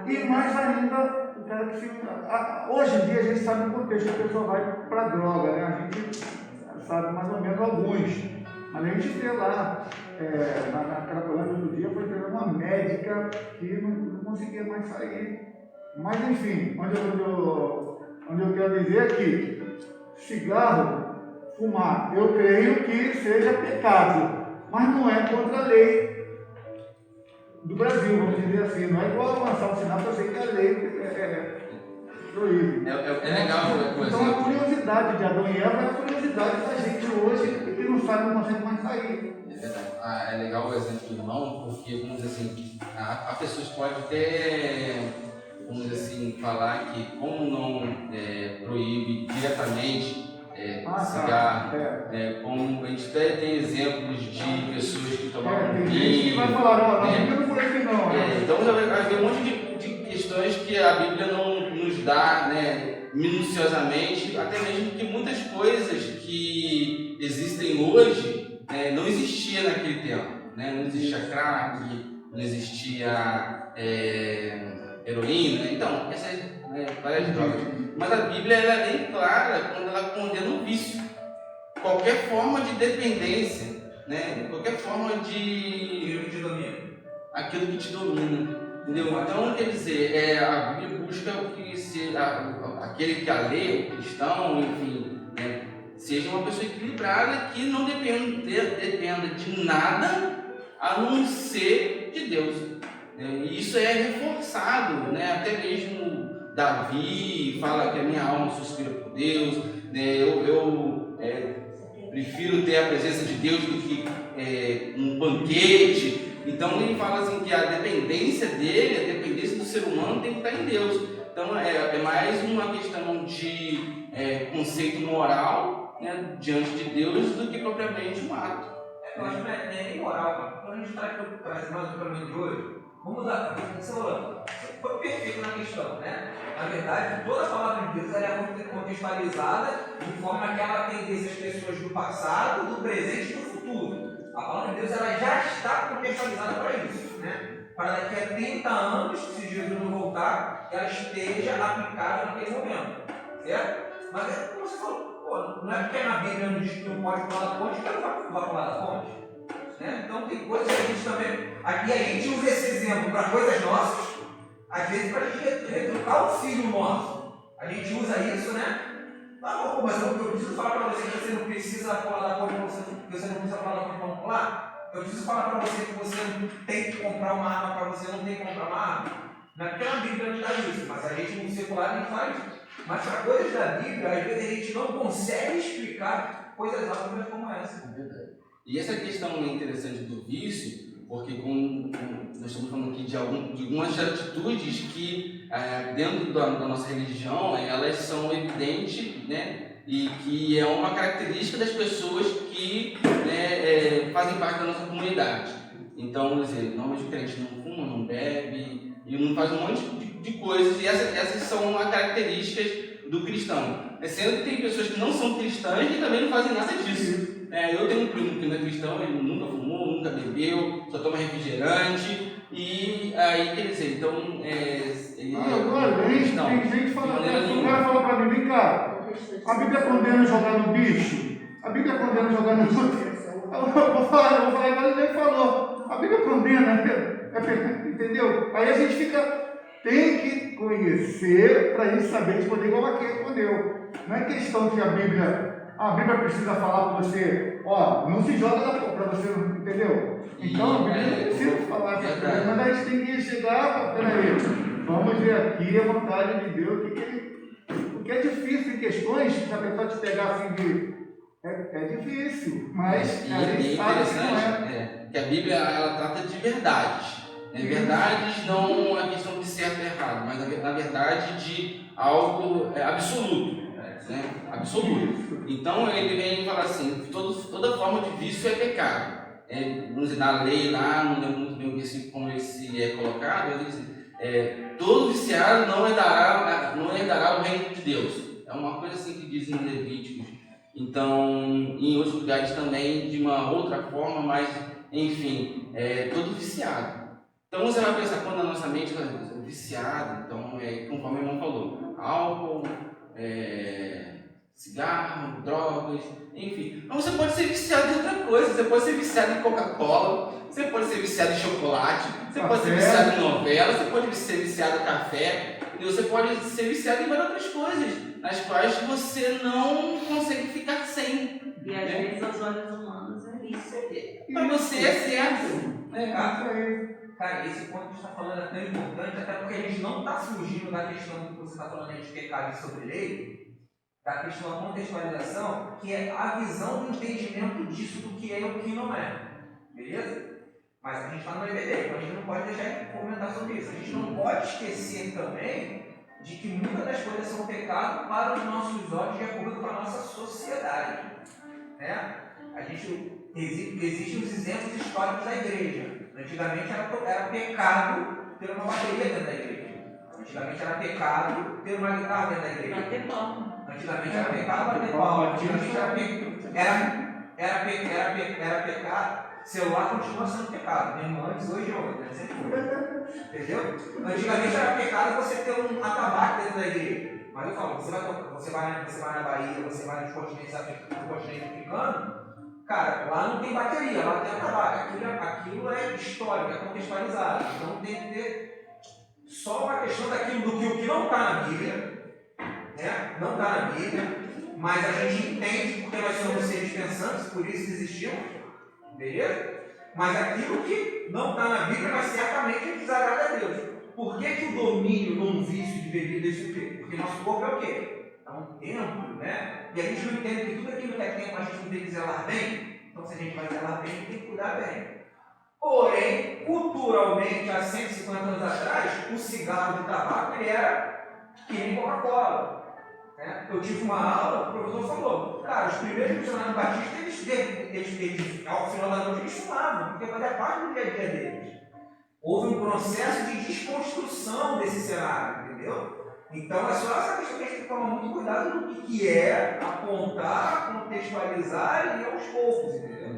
E mais ainda, o cara que hoje em dia a gente sabe o contexto que a pessoa vai para a droga, né? A gente sabe mais ou menos alguns. Mas a gente vê lá, naquela coluna do dia, foi ter uma médica que não conseguia mais sair. Mas enfim, onde eu quero dizer é que cigarro, fumar, eu creio que seja pecado, mas não é contra a lei do Brasil, vamos dizer assim. Não é igual lançar um sinal, eu sei que a lei proíbe. É legal, por Então a exemplo. curiosidade de Adão e Eva é a curiosidade da gente hoje que não sabe, não consegue mais sair. É verdade. É legal o exemplo do irmão, porque, vamos dizer assim, a pessoa pode até, vamos dizer assim, falar que como não proíbe diretamente cigarro, como a gente até tem exemplos de pessoas que tomavam Tem gente que vai vinho. falar, não fica por aqui não. Então vai haver um monte de questões que a Bíblia não nos dá, né, minuciosamente, até mesmo que muitas coisas que existem hoje não existia naquele tempo, né? Não existia crack, não existia heroína, então essas várias drogas. Mas a Bíblia ela é bem clara quando ela condena o vício. Qualquer forma de dependência, né? Qualquer forma de... aquilo que te domina. Entendeu? Então, quer dizer, a Bíblia busca que aquele que a lê, o cristão, enfim, né, seja uma pessoa equilibrada que não dependa de nada a não ser de Deus. E isso é reforçado, né? Até mesmo Davi fala que a minha alma suspira por Deus, né? Eu prefiro ter a presença de Deus do que um banquete. Então ele fala assim que a dependência dele, a dependência do ser humano tem que estar em Deus. Então é mais uma questão de conceito moral, né, diante de Deus do que propriamente um ato. Eu acho que não é nem moral, mano. Quando a gente traz mais o problema de hoje, vamos lá, você falou, foi perfeito na questão, né? Na verdade, toda a palavra de Deus ela é contextualizada de forma que ela atendesse as pessoas do passado, do presente e do futuro. A palavra de Deus ela já está contextualizada para isso, né? Para daqui a 30 anos, se Jesus não voltar, ela esteja aplicável naquele momento, certo? Mas é como você falou, pô, não é porque na Bíblia não diz que não pode pular da ponte, que ela vai pular da ponte. Né? Então tem coisas que a gente também. Aqui a gente usa esse exemplo para coisas nossas, às vezes para a gente retrucar o filho nosso. A gente usa isso, né? Não, mas eu preciso falar para você que você não precisa pular da ponte, que você não precisa pular da ponte para pular. Eu preciso falar para você que você não tem que comprar uma arma para você não tem que comprar uma arma. Não é porque a Bíblia não dá isso, mas a gente no secular a gente faz isso. Mas para coisas da Bíblia, às vezes a gente não consegue explicar coisas óbvias como essa. É verdade. E essa questão interessante do vício, porque como nós estamos falando aqui de algumas atitudes que dentro da nossa religião, elas são evidentes, né? E que é uma característica das pessoas que fazem parte da nossa comunidade. Então, quer dizer, normalmente o crente não fuma, não bebe, e não faz um monte de coisas, e essas são as características do cristão. Sendo que tem pessoas que não são cristãs e também não fazem nada disso. Eu tenho um primo que não é cristão, ele nunca fumou, nunca bebeu, só toma refrigerante, e aí, quer dizer, então, ele agora, tem gente falando, o cara fala pra mim, vem cá, a Bíblia condena jogar no bicho, a Bíblia condena jogar no outro. Eu vou falar igual ele falou, a Bíblia condena, entendeu? Aí a gente tem que conhecer para a gente saber responder igual aqui respondeu. Não é questão que a Bíblia precisa falar para você, não se joga para você, entendeu? Então a Bíblia não precisa falar essas coisas, mas a gente tem que chegar, peraí, vamos ver aqui a vontade de Deus, porque é difícil em questões, se a pessoa te pegar assim é difícil, mas a gente sabe que não é. Que a Bíblia ela trata de verdades. Verdades não a questão de certo e errado, mas na verdade de algo absoluto. Né? Absoluto. Então ele vem e fala assim: toda forma de vício é pecado. Vamos dizer, na lei lá, não lembro muito bem o versículo como esse é colocado, mas diz, todo viciado não herdará o reino de Deus. É uma coisa assim que diz em Levíticos. Então, em outros lugares também de uma outra forma, mas enfim, todo viciado. Então você vai pensar, quando a nossa mente é viciada, então conforme o irmão falou, álcool, cigarro, drogas, enfim. Mas você pode ser viciado em outra coisa, você pode ser viciado em Coca-Cola, você pode ser viciado em chocolate, você pode ser viciado em novela, você pode ser viciado em café, você pode ser viciado em várias outras coisas, nas quais você não consegue ficar sem. E às vezes aos olhos humanos é isso. Para você é certo. Cara, esse ponto que você está falando é tão importante, até porque a gente não está fugindo da questão que você está falando de pecado e sobre lei, da questão da contextualização, que é a visão do entendimento disso, do que é e o que não é. Beleza? Mas a gente está no EBD, então a gente não pode deixar de comentar sobre isso. A gente não pode esquecer também de que muitas das coisas são pecado para os nossos olhos de acordo com a nossa sociedade. Né? Existem os exemplos históricos da igreja. Antigamente era pecado ter uma bateria dentro da igreja. Antigamente era pecado ter uma guitarra dentro da igreja. Bater palma. Antigamente era pecado bater palma. Antigamente era era pecado. Celular continua sendo pecado, mesmo antes, hoje e ontem, né? Sempre foi. Entendeu? Antigamente era pecado você ter um atabaque dentro da igreja. Mas eu falo, você vai na Bahia, você vai nos continentes africanos, cara, lá não tem bateria, lá tem atabaque. Aquilo é histórico, é contextualizado. Então tem que ter só uma questão daquilo do que o que não está na Bíblia, né? Não está na Bíblia, mas a gente entende porque nós somos seres pensantes, por isso existimos, beleza? Mas aquilo que não está na Bíblia, mas certamente desagrada a Deus. Por que o domínio num vício de bebida é isso quê? Porque nosso corpo é o quê? É um templo, né? E a gente não entende que tudo aquilo que é templo a gente não tem que zelar bem. Então, se a gente vai zelar bem, a gente tem que cuidar bem. Porém, culturalmente, há 150 anos atrás, o cigarro de tabaco ele era que nem Coca-Cola. Né? Eu tive uma aula, o professor falou, cara, os primeiros missionários batistas, eles ao final da noite, eles fumavam, porque fazia parte do dia a dia deles. Houve um processo de desconstrução desse cenário, entendeu? Então é só essa questão que a gente tem que tomar muito cuidado do que é apontar, contextualizar e aos poucos, entendeu?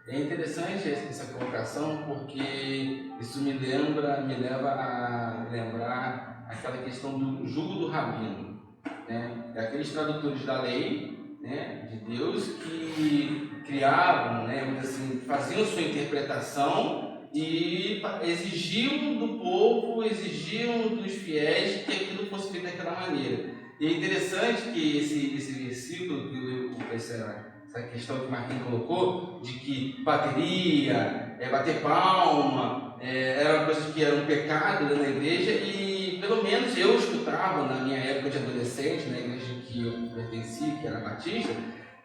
É interessante essa colocação porque isso me leva a lembrar aquela questão do jugo do rabino, né? Aqueles tradutores da lei, né, de Deus que criavam, né, assim, faziam sua interpretação e exigiam do povo, exigiam dos fiéis que aquilo fosse feito daquela maneira. E é interessante que esse versículo, essa questão que o Marquinhos colocou, de que bateria, bater palma, eram coisas que eram pecado na igreja, e pelo menos eu escutava na minha época de adolescente, na igreja que eu pertencia, que era batista,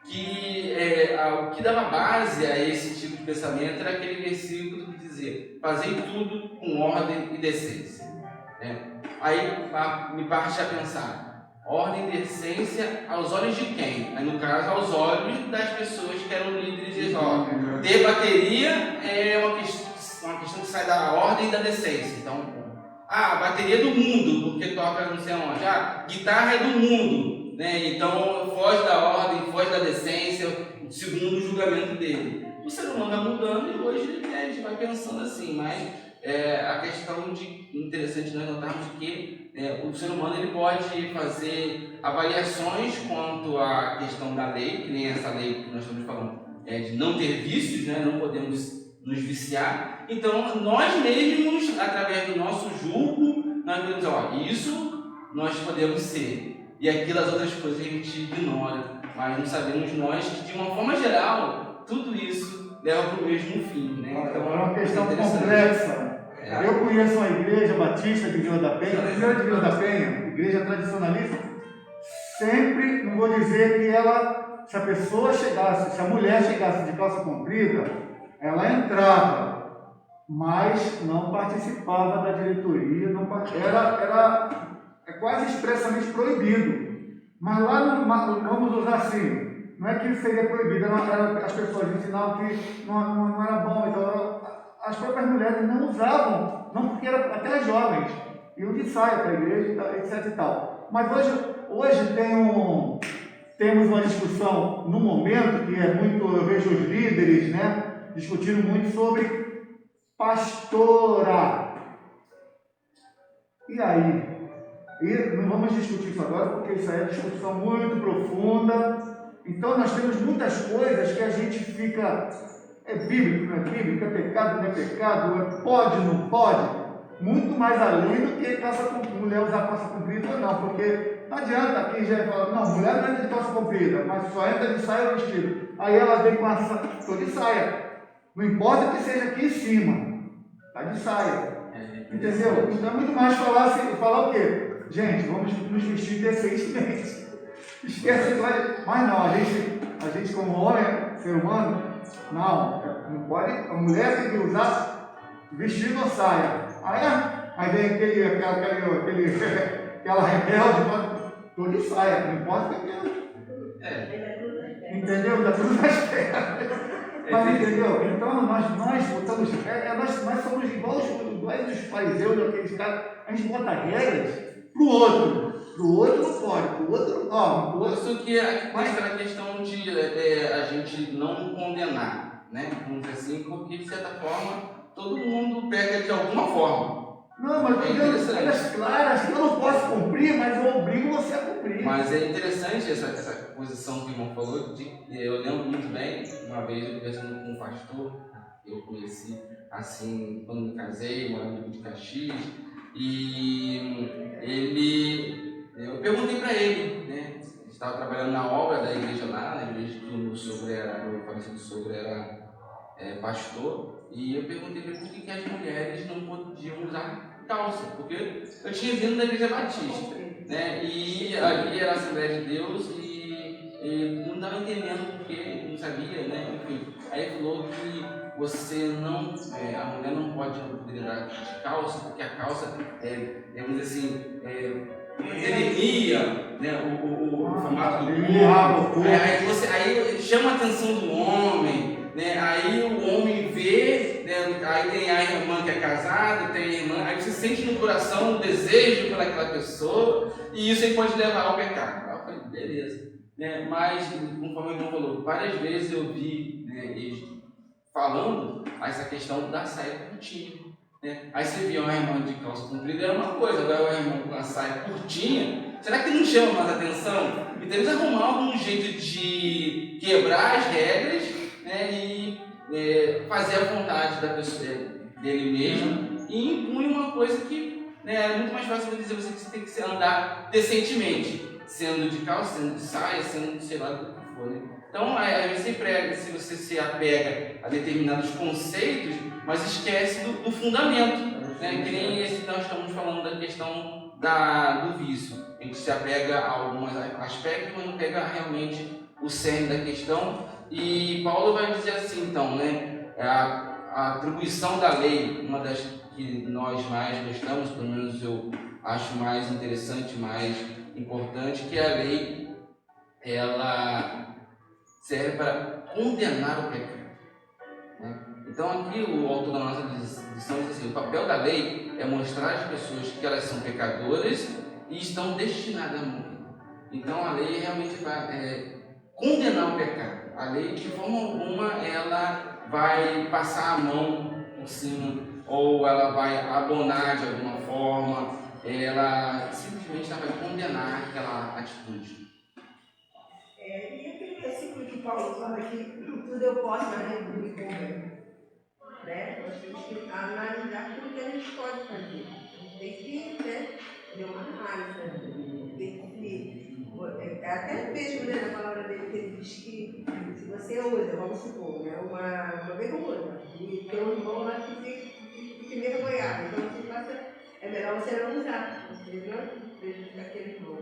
que o que dava base a esse tipo de pensamento era aquele versículo que dizia: fazei tudo com ordem e decência. Aí me parte a pensar, ordem e decência aos olhos de quem? Aí, no caso, aos olhos das pessoas que eram líderes de ordem. Ter bateria é uma questão que sai da ordem e da decência. Então, a bateria é do mundo, porque toca não sei onde. Guitarra é do mundo, né? Então foge da ordem, foge da decência, segundo o julgamento dele. O ser humano vai mudando e hoje a gente vai pensando assim, mas a questão interessante nós notarmos que o ser humano ele pode fazer avaliações quanto à questão da lei, que nem essa lei que nós estamos falando, de não ter vícios, né? Não podemos nos viciar. Então nós mesmos, através do nosso julgo, nós podemos dizer, isso nós podemos ser, e aquilo as outras coisas a gente ignora, mas não sabemos nós que, de uma forma geral, tudo isso leva para o mesmo fim, né? Então, é uma questão complexa. Eu conheço uma igreja batista de Vila da Penha, a primeira de Vila da Penha, igreja tradicionalista, sempre, não vou dizer que ela, se a pessoa chegasse, se a mulher chegasse de calça comprida, ela entrava, mas não participava da diretoria, era quase expressamente proibido. Mas lá, vamos usar assim, não é que seria proibido, as pessoas ensinavam que não era bom, então as próprias mulheres não usavam, não porque eram até jovens, iam de saia para a igreja, etc e tal. Mas hoje temos uma discussão no momento que é muito, eu vejo os líderes, né, discutindo muito sobre pastorar. E aí? E não vamos discutir isso agora, porque isso aí é uma discussão muito profunda. Então nós temos muitas coisas que a gente fica, é bíblico, não é bíblico, é pecado, não é pecado, pode, não pode, muito mais além do que mulher usar calça comprida ou não, porque não adianta aqui já falar, não, mulher não entra de calça comprida, mas só entra de saia ou vestido. Aí ela vem com estou de saia. Não importa que seja aqui em cima, está de saia. Entendeu? Então é muito mais falar o quê? Gente, vamos nos vestir decentemente. Esquece, mas não, a gente como homem, ser humano, não pode, a mulher tem que usar vestido ou saia. Aí vem aquela rebelde, estou de saia, não importa o que entendeu? Da cruz das pernas. Mas entendeu? Então nós botamos, nós somos iguais os fariseus, aqueles caras, a gente bota regras para o outro. Pro outro não pode, pro outro, ó, pro Por outro. isso que é aquela questão de a gente não condenar, né? Vamos dizer assim, porque de certa forma todo mundo peca de alguma forma. Não, mas É eu tenho interessante. regras claras que eu não posso cumprir, mas eu obrigo você a cumprir. Mas é interessante essa posição que o irmão falou. Eu lembro muito bem, uma vez eu conversando com um pastor, eu conheci assim quando me casei, morando em de Caxias, e eu perguntei para ele, né? Ele estava trabalhando na obra da igreja lá, na igreja que o meu falecido sogro era pastor, e eu perguntei para ele por que as mulheres não podiam usar calça, porque eu tinha vindo da igreja batista, né? E ali era a Assembleia de Deus e não estava entendendo porque, não sabia, né? Enfim, aí ele falou que a mulher não pode andar de calça, porque a calça vamos dizer assim, delimia, né, o formato do corpo, aí chama a atenção do homem, né? Aí o homem vê, né? Aí tem a irmã que é casada, tem a irmã, aí você sente no coração um desejo pelaquela pessoa, e isso aí pode levar ao pecado. Aí eu falei, beleza, né? Mas, conforme o irmão falou, várias vezes eu vi, né, eles falando essa questão da saia curtinha, né? Aí você via uma irmã de calça comprida, era uma coisa, agora uma irmã com a saia curtinha, será que não chama mais atenção? Então eles arrumavam um jeito de quebrar as regras, né, e fazer a vontade da pessoa, dele mesmo, e impõe uma coisa que, né, é muito mais fácil dizer você tem que andar decentemente, sendo de calça, sendo de saia, sendo sei lá do que for, né? Então, a gente sempre prega se você se apega a determinados conceitos, mas esquece do fundamento, né? Que nem esse que nós estamos falando da questão do vício. A gente se apega a alguns aspectos, mas não pega realmente o cerne da questão. E Paulo vai dizer assim, então, né? A atribuição da lei, uma das que nós mais gostamos, pelo menos eu acho mais interessante, mais importante, que a lei, ela serve para condenar o pecado, né? Então aqui o autor da nossa lição diz assim, o papel da lei é mostrar às pessoas que elas são pecadoras e estão destinadas a morrer. Então a lei realmente vai condenar o pecado. A lei de forma alguma ela vai passar a mão por cima, ou ela vai abonar de alguma forma, ela simplesmente vai condenar aquela atitude. E aquele versículo que Paulo fala que tudo eu posso, mas não me convém. Né? Nós temos que analisar tudo que a gente pode fazer. A gente tem que fazer uma análise. Tem que, até mesmo, né, na palavra dele, que ele diz que se você usa, vamos supor, né, uma vergonha, e tem um irmão lá que fica envergonhado, então você passa, é melhor você não usar, você não prejudicar aquele irmão.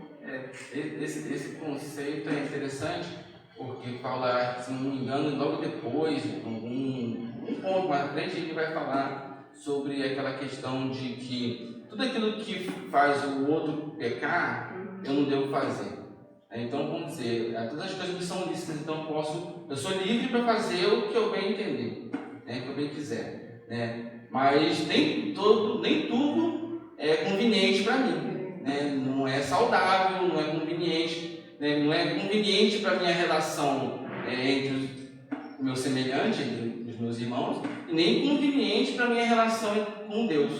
Esse conceito é interessante porque fala, se não me engano, logo depois, um ponto mais à frente, ele vai falar sobre aquela questão de que tudo aquilo que faz o outro pecar, eu não devo fazer. Então, vamos dizer, todas as coisas que são lícitas, então eu sou livre para fazer o que eu bem entender, né, que eu bem quiser, né? Mas nem tudo é conveniente para mim, né? Não é saudável, não é conveniente, né? Não é conveniente para a minha relação entre o meu semelhante, entre os meus irmãos, e nem conveniente para a minha relação com Deus,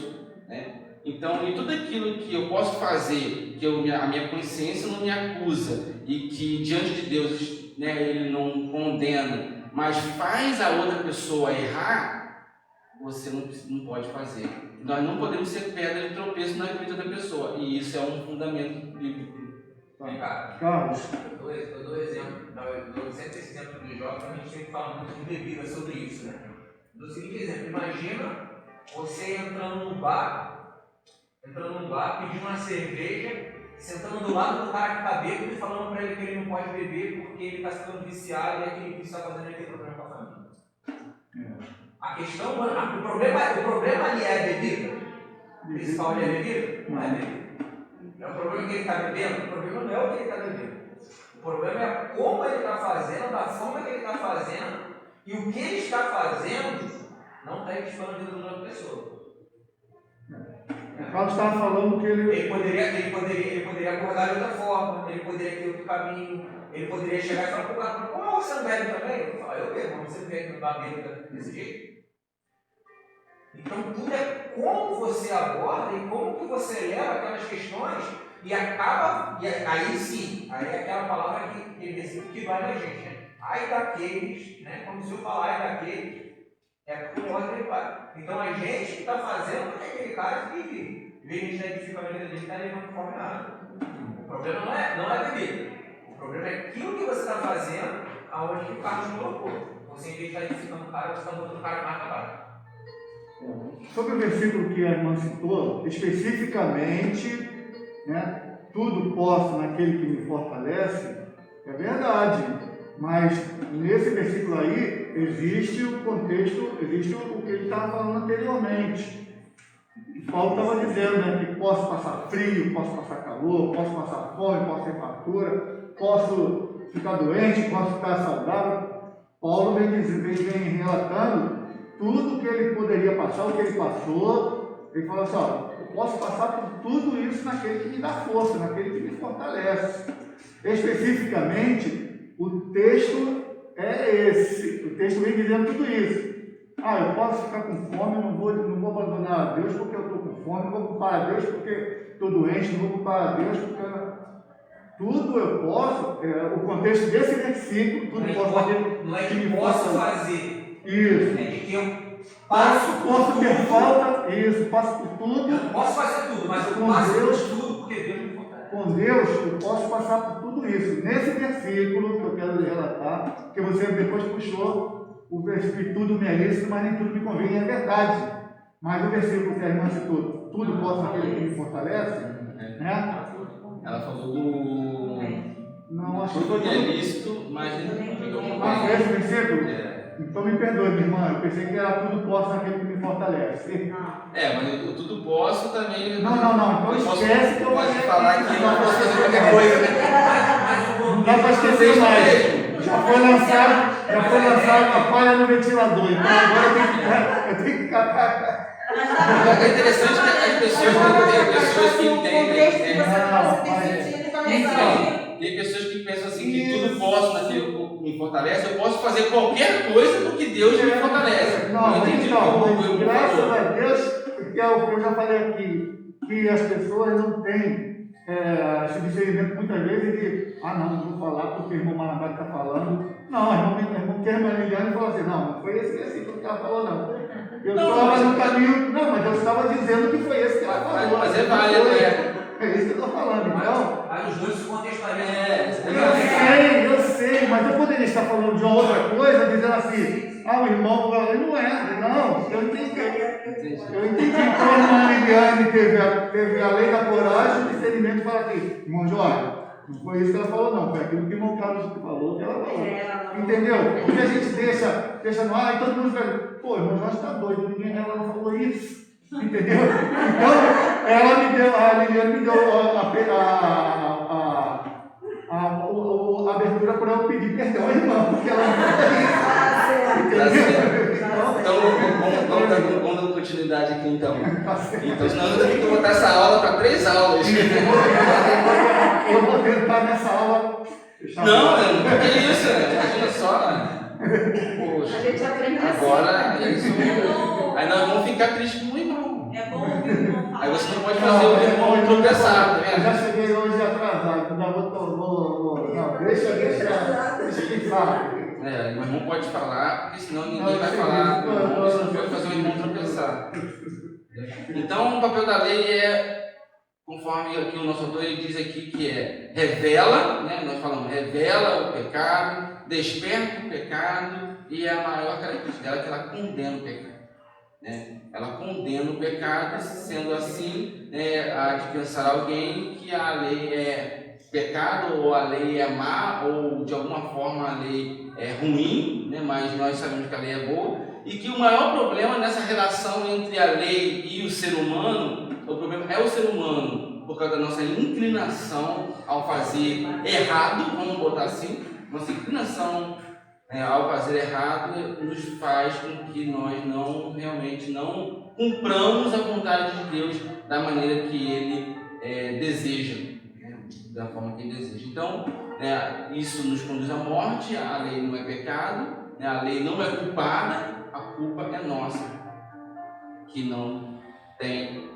né? Então, e tudo aquilo que eu posso fazer, que a minha consciência não me acusa, e que diante de Deus, né, ele não condena, mas faz a outra pessoa errar, você não pode fazer. Nós não podemos ser pedra de tropeço na vida da pessoa, e isso é um fundamento bíblico. Vem cá, Carlos. eu dou exemplo, dou sempre esse exemplo do jovem, a gente sempre fala muito de bebida sobre isso, né? Do seguinte exemplo, imagina você entrando num bar, pedindo uma cerveja, sentando do lado do cara que está bêbado e falando para ele que ele não pode beber porque ele está ficando viciado e aquele vício está fazendo ele ter problema com a família. A questão, o problema ali é a bebida? O principal ali é a bebida? Não é a bebida. É o problema que ele está bebendo? O problema não é o que ele está bebendo. O problema é como ele está fazendo, da forma que ele está fazendo, e o que ele está fazendo não está edificando a vida da outra pessoa. O Carlos estava falando que ele. Ele poderia acordar de outra forma, ele poderia ter outro caminho, ele poderia chegar e falar pro cara, como você não bebe também? Eu falo, eu bebo, mas você não bebe uma bebida desse jeito? Então tudo é como você aborda e como que você leva aquelas questões e acaba, e aí sim, aí é aquela palavra que vai na gente, né? Ai daqueles, né? Quando o senhor falar ai daqueles, é porque o outro vai. Então a gente que está fazendo é aquele cara que vê a gente na edifica a vida dele e está levando fome nada. O problema não é a bebida. O problema é aquilo que você está fazendo aonde o Carlos colocou. Você, em vez de estar edificando o cara, você está botando o cara mais abaixo. Sobre o versículo que a irmã citou, especificamente, né, tudo posso naquele que me fortalece, é verdade, mas nesse versículo aí existe o contexto, existe o que ele estava falando anteriormente. Paulo estava dizendo, né, que posso passar frio, posso passar calor, posso passar fome, posso ter fartura, posso ficar doente, posso ficar saudável. Paulo vem relatando tudo que ele poderia passar, o que ele passou. Ele fala assim, ó, eu posso passar por tudo isso naquele que me dá força, naquele que me fortalece. Especificamente, o texto é esse. O texto vem dizendo tudo isso. Ah, eu posso ficar com fome, não vou abandonar a Deus porque eu estou com fome, não vou culpar a Deus porque estou doente, não vou culpar a Deus porque... Tudo eu posso, o contexto desse versículo, tudo posso fazer. Não é que posso fazer. Isso. É de que eu Posso ter falta, isso, passo por tudo. Eu posso fazer tudo, mas eu Com passo Deus, por tudo porque Deus me fortalece. Com Deus, eu posso passar por tudo isso. Nesse versículo que eu quero relatar, que você depois puxou o versículo que tudo me é lícito, mas nem tudo me convém, é verdade. Mas o versículo que a irmã citou, tudo posso naquele que me fortalece, né? Ela falou do. Não, acho que Tudo foi é lícito, mas nem tudo me Ah, foi convém. esse versículo? É. Então me perdoe, minha irmã, eu pensei que era tudo posso naquele que me fortalece. Mas eu tudo posso também. Não, então eu posso, esquece que eu posso vou falar que eu não posso fazer qualquer coisa, né? Não dá para esquecer mais. Já foi lançado uma palha no ventilador, então agora eu tenho que catar. É interessante que as pessoas que entendem. Tem pessoas que pensam assim, que tudo posso naquele que me fortalece, eu posso fazer qualquer coisa porque Deus me fortalece. Não, Eu entendi mas graças a Deus, porque eu já falei aqui, que as pessoas não têm esse discernimento muitas vezes de, não vou falar porque o irmão Marabá está falando. Não, a irmã Liliane falou assim, não foi esse versículo que ela falou, não. Eu estava no caminho, mas eu estava dizendo que foi esse que ela falou. Mas é válido, né? É isso que eu estou falando, então. Aí os dois se contextualizam. Eu sei, mas eu poderia estar falando de uma outra coisa, dizendo assim, o irmão, não é, não, eu entendi. Eu entendi que a irmã Liliane teve a lei da coragem e o discernimento para aqui. Irmão Jorge, não foi isso que ela falou, não, foi aquilo que o irmão Carlos falou que ela falou. Entendeu? Porque a gente deixa no ar e todo mundo fica, pô, irmão Jorge está doido, ela não falou isso. Entendeu? Então, a Liliane me deu a abertura para eu pedir perdão à irmã, porque ela não falou isso. Então, vamos dar continuidade aqui então. Então, senão eu tenho que botar essa aula para 3 aulas. Eu vou tentar nessa aula. Não, que isso? Imagina só. Poxa, A gente aprende assim. agora aí nós vamos ficar tristes com o irmão. É bom ouvir o irmão falar. Aí você não pode fazer o irmão tropeçar, tá Eu já vendo? cheguei hoje atrasado, ainda vou. Não, deixa quem sabe. O irmão pode falar, porque senão ninguém vai falar. O irmão, você não pode fazer o irmão tropeçar. Então, o papel da lei é, conforme aqui o nosso autor ele diz aqui, que revela, né? Nós falamos, revela o pecado, desperta o pecado, e a maior característica dela é que ela condena o pecado. Né? Ela condena o pecado, sendo assim, há de pensar alguém que a lei é pecado, ou a lei é má, ou de alguma forma a lei é ruim, né? Mas nós sabemos que a lei é boa, e que o maior problema nessa relação entre a lei e o ser humano, o problema é o ser humano, por causa da nossa inclinação ao fazer errado, vamos botar assim, nossa inclinação ao fazer errado, nos faz com que nós realmente não cumpramos a vontade de Deus da maneira que Ele deseja, né? Da forma que Ele deseja. Então, isso nos conduz à morte. A lei não é pecado, né? A lei não é culpada, a culpa é nossa, que não tem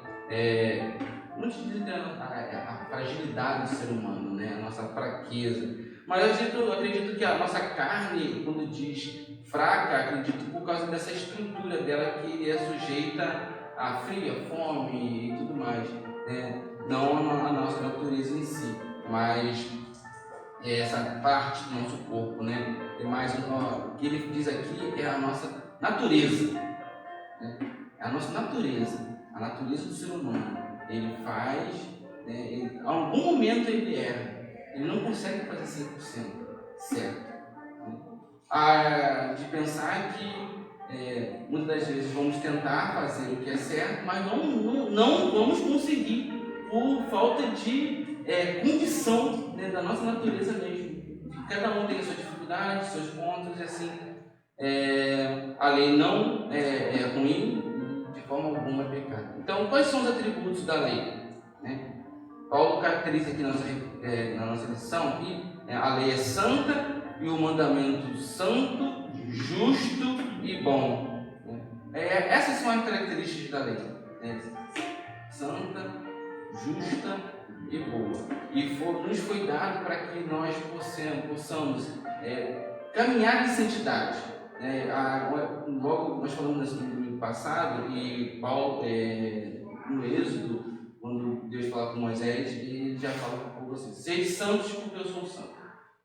a fragilidade do ser humano, né? A nossa fraqueza. Mas eu acredito que a nossa carne, quando diz fraca, acredito por causa dessa estrutura dela que é sujeita a frio, a fome e tudo mais, né? Não a nossa natureza em si, mas essa parte do nosso corpo, né? E mais o que ele diz aqui é a nossa natureza, né? A nossa natureza, a natureza do ser humano. Ele faz, né? Em algum momento ele erra. Ele não consegue fazer 100% certo. De pensar que muitas das vezes vamos tentar fazer o que é certo, mas não vamos conseguir por falta de condição, né, da nossa natureza mesmo. Cada um tem a sua dificuldade, seus pontos, e assim, a lei não é ruim, de forma alguma é pecado. Então, quais são os atributos da lei, né? Paulo caracteriza aqui na nossa lição que a lei é santa e o mandamento santo, justo e bom. Essas são as características da lei, né? Santa, justa e boa. E nos foi dado para que nós possamos caminhar em santidade. Logo nós falamos no domingo passado, e Paulo, no Êxodo, quando Deus fala com Moisés, ele já fala com vocês: sede santos porque eu sou santo.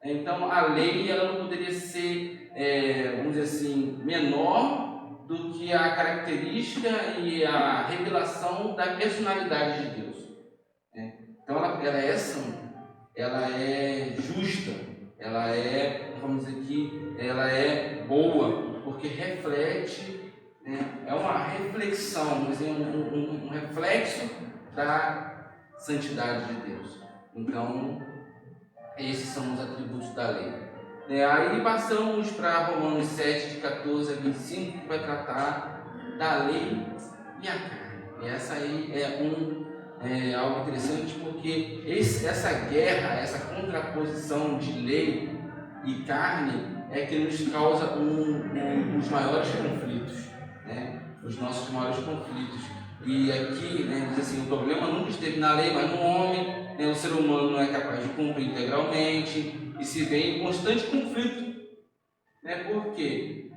Então a lei ela não poderia ser, vamos dizer assim, menor do que a característica e a revelação da personalidade de Deus. Então ela é santa, ela é justa, ela vamos dizer que ela é boa, porque reflete, é uma reflexão, vamos dizer, um reflexo da santidade de Deus. Então, esses são os atributos da lei. Aí passamos para Romanos 7, de 14 a 25, que vai tratar da lei e a carne. E essa aí é algo interessante, porque essa guerra, essa contraposição de lei e carne é que nos causa os maiores conflitos, né? Os nossos maiores conflitos. E aqui, né, diz assim, o problema nunca esteve na lei, mas no homem, né? O ser humano não é capaz de cumprir integralmente e se vê em constante conflito, né? Porque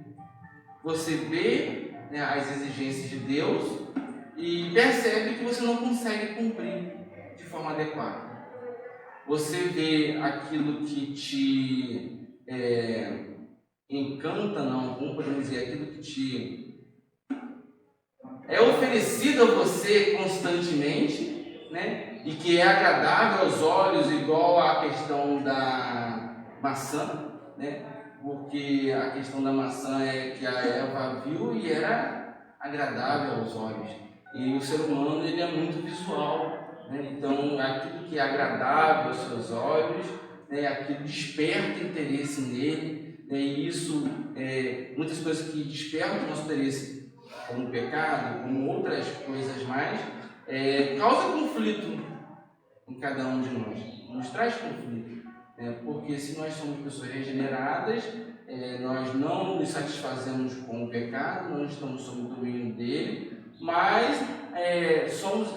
você vê, né, as exigências de Deus e percebe que você não consegue cumprir de forma adequada. Você vê aquilo que te encanta, não, como podemos dizer, aquilo que te é oferecido a você constantemente, né? E que é agradável aos olhos, igual a questão da maçã, né? Porque a questão da maçã é que a Eva viu e era agradável aos olhos. E o ser humano ele é muito visual, né? Então aquilo que é agradável aos seus olhos, né? Aquilo desperta interesse nele, né? E isso, muitas coisas que despertam o nosso interesse, como o pecado, como outras coisas mais, causa conflito em cada um de nós, nos traz conflito, porque se nós somos pessoas regeneradas, nós não nos satisfazemos com o pecado, não estamos sob o domínio dele, mas somos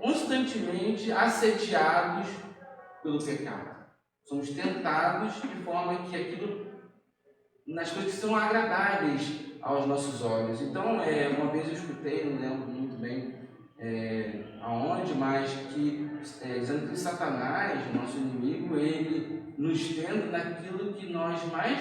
constantemente assediados pelo pecado, somos tentados de forma que aquilo, nas coisas que são agradáveis aos nossos olhos. Então, uma vez eu escutei, não lembro muito bem aonde, mas que dizendo que Satanás, nosso inimigo, ele nos tenta naquilo que nós mais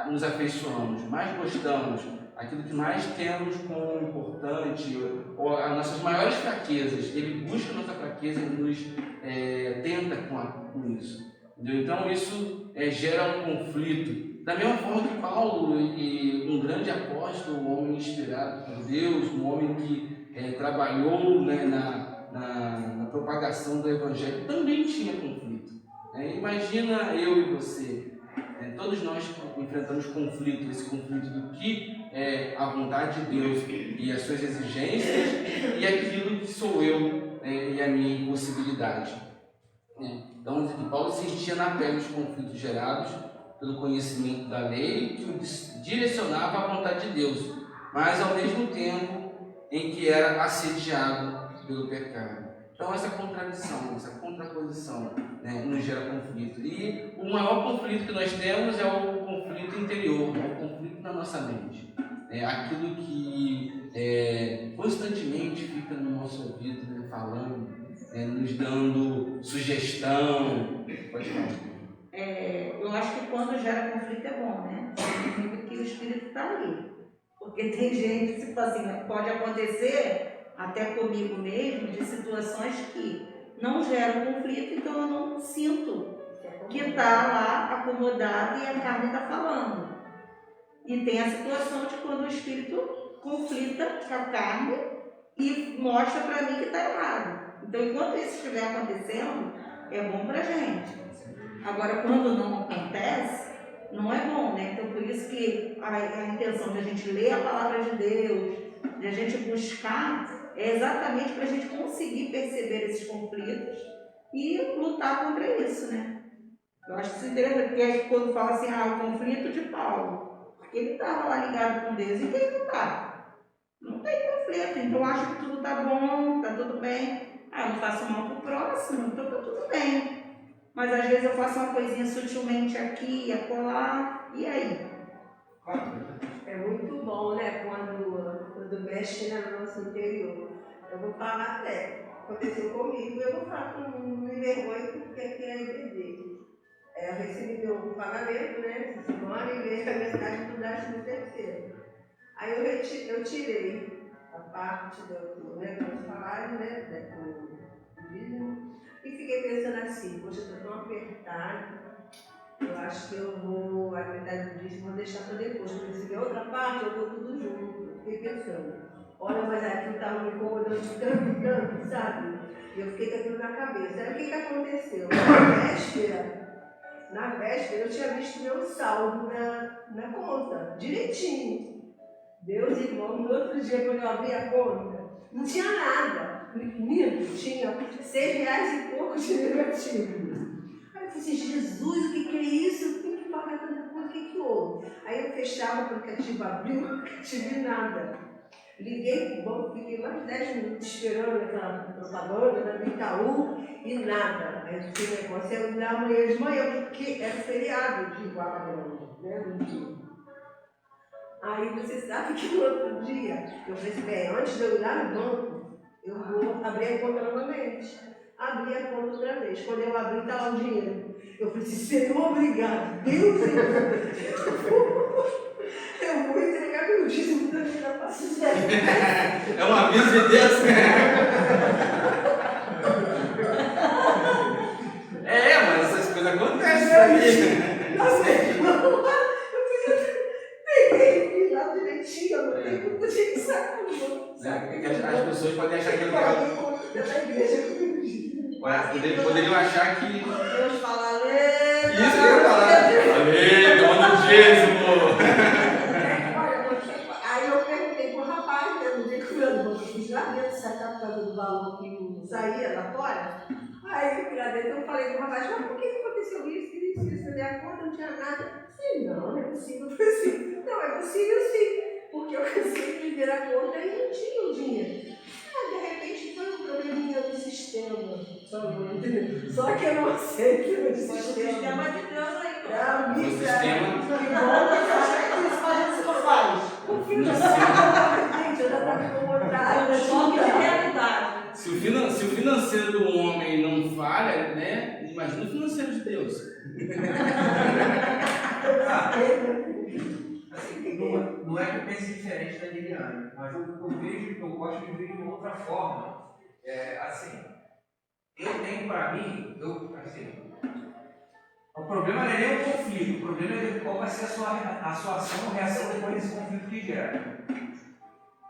nos afeiçoamos, mais gostamos, aquilo que mais temos como importante, ou as nossas maiores fraquezas. Ele busca a nossa fraqueza e nos tenta com isso. Entendeu? Então, isso gera um conflito. Da mesma forma que Paulo, um grande apóstolo, um homem inspirado por Deus, um homem que trabalhou, né, na propagação do Evangelho, também tinha conflito. Imagina eu e você, todos nós enfrentamos conflito, esse conflito do que é a vontade de Deus e as suas exigências e aquilo que sou eu, e a minha impossibilidade. Então, Paulo sentia na pele os conflitos gerados pelo conhecimento da lei que o direcionava à vontade de Deus, mas ao mesmo tempo em que era assediado pelo pecado. Então essa contradição, essa contraposição, nos gera conflito. E o maior conflito que nós temos é o conflito interior, é o conflito na nossa mente. Aquilo que constantemente fica no nosso ouvido, falando, nos dando sugestão. Pode falar. Eu acho que quando gera conflito é bom, né? Significa que o espírito está ali. Porque tem gente que, tipo assim, pode acontecer, até comigo mesmo, de situações que não geram conflito, então eu não sinto que está lá acomodado e a carne está falando. E tem a situação de quando o espírito conflita com a carne e mostra para mim que está errado. Então, enquanto isso estiver acontecendo, é bom para a gente. Agora, quando não acontece, não é bom, né? Então, por isso que a intenção de a gente ler a palavra de Deus, de a gente buscar, é exatamente para a gente conseguir perceber esses conflitos e lutar contra isso, né? Eu acho isso interessante, porque quando fala assim, o conflito de Paulo, porque ele estava lá ligado com Deus, e quem não está? Não tem conflito, então eu acho que tudo está bom, está tudo bem. Eu não faço mal para o próximo, então está tudo bem. Mas às vezes eu faço uma coisinha sutilmente aqui e acolá, e aí? É muito bom, né? Quando mexe no nosso interior. Eu vou falar até. Aconteceu comigo, eu vou falar que não me envergonho porque aqui é IBD. Eu recebi meu pagamento, né? Essa semana e veio a metade do 13º. Aí eu tirei a parte do salário, né? Do dízimo. E fiquei pensando assim, poxa, eu estou tão apertada, eu acho que eu vou, a metade do dízimo, vou deixar para depois. Quando receber a outra parte, eu vou tudo junto. Eu fiquei pensando, olha, mas aquilo estava me incomodando de tanto, sabe? E eu fiquei com aquilo na cabeça. Aí o que aconteceu? Na véspera eu tinha visto meu saldo na conta, direitinho. Deus, irmão, no outro dia, quando eu abri a conta, não tinha nada. Menino, tinha R$6 e pouco de negativo. Aí eu falei assim, Jesus, o que é isso? Eu tenho que pagar tanta coisa, o que houve? Aí eu fechava o aplicativo, abriu, não tive nada. Liguei, fiquei mais 10 minutos esperando aquela propaganda da Itaú e nada. Aí eu fiquei negócio, eu da manhã de manhã, porque era feriado de Guarulhos, né, no dia. Aí você sabe que no outro dia, eu falei assim, antes de eu ir lá no banco, eu vou abrir a conta novamente. Abri a conta outra vez. Quando eu abri, está lá o dinheiro. Eu falei assim, Senhor, obrigado. Deus, eu vou entregar meu dízimo da minha paciência. É um aviso de Deus. Mas essas coisas acontecem aí. Nossa, irmão, eu peguei lá direitinho, eu não tenho como tinha que sacar. As pessoas podem achar que ele poderiam achar que. Deus fala, Isso que eu ia falar. Amém, dona dízimo. Aí eu perguntei pro rapaz, né, no dia que eu fiz lá dentro, sacar por causa do valor que não saía lá fora. Aí lá dentro eu falei pro rapaz, mas por que aconteceu isso? Isso, minha conta não tinha nada. Eu falei, não é possível, eu falei assim, não, é possível sim. Porque eu consegui ver a conta e não tinha o dinheiro. De repente foi um probleminha do sistema. Só que eu não aceito o sistema de Deus aí. O sistema. Que bom que isso faz isso faz. O financeiro. Gente, eu já estava incomodada. Choque de realidade. Se o financeiro do homem não falha, né? Imagina o financeiro de Deus. Não é que eu pense diferente da Liliane, mas eu vejo que eu gosto de ver de uma outra forma. Eu tenho para mim, o problema não é nem o conflito, o problema é qual vai ser a sua ação ou reação depois desse conflito que gera.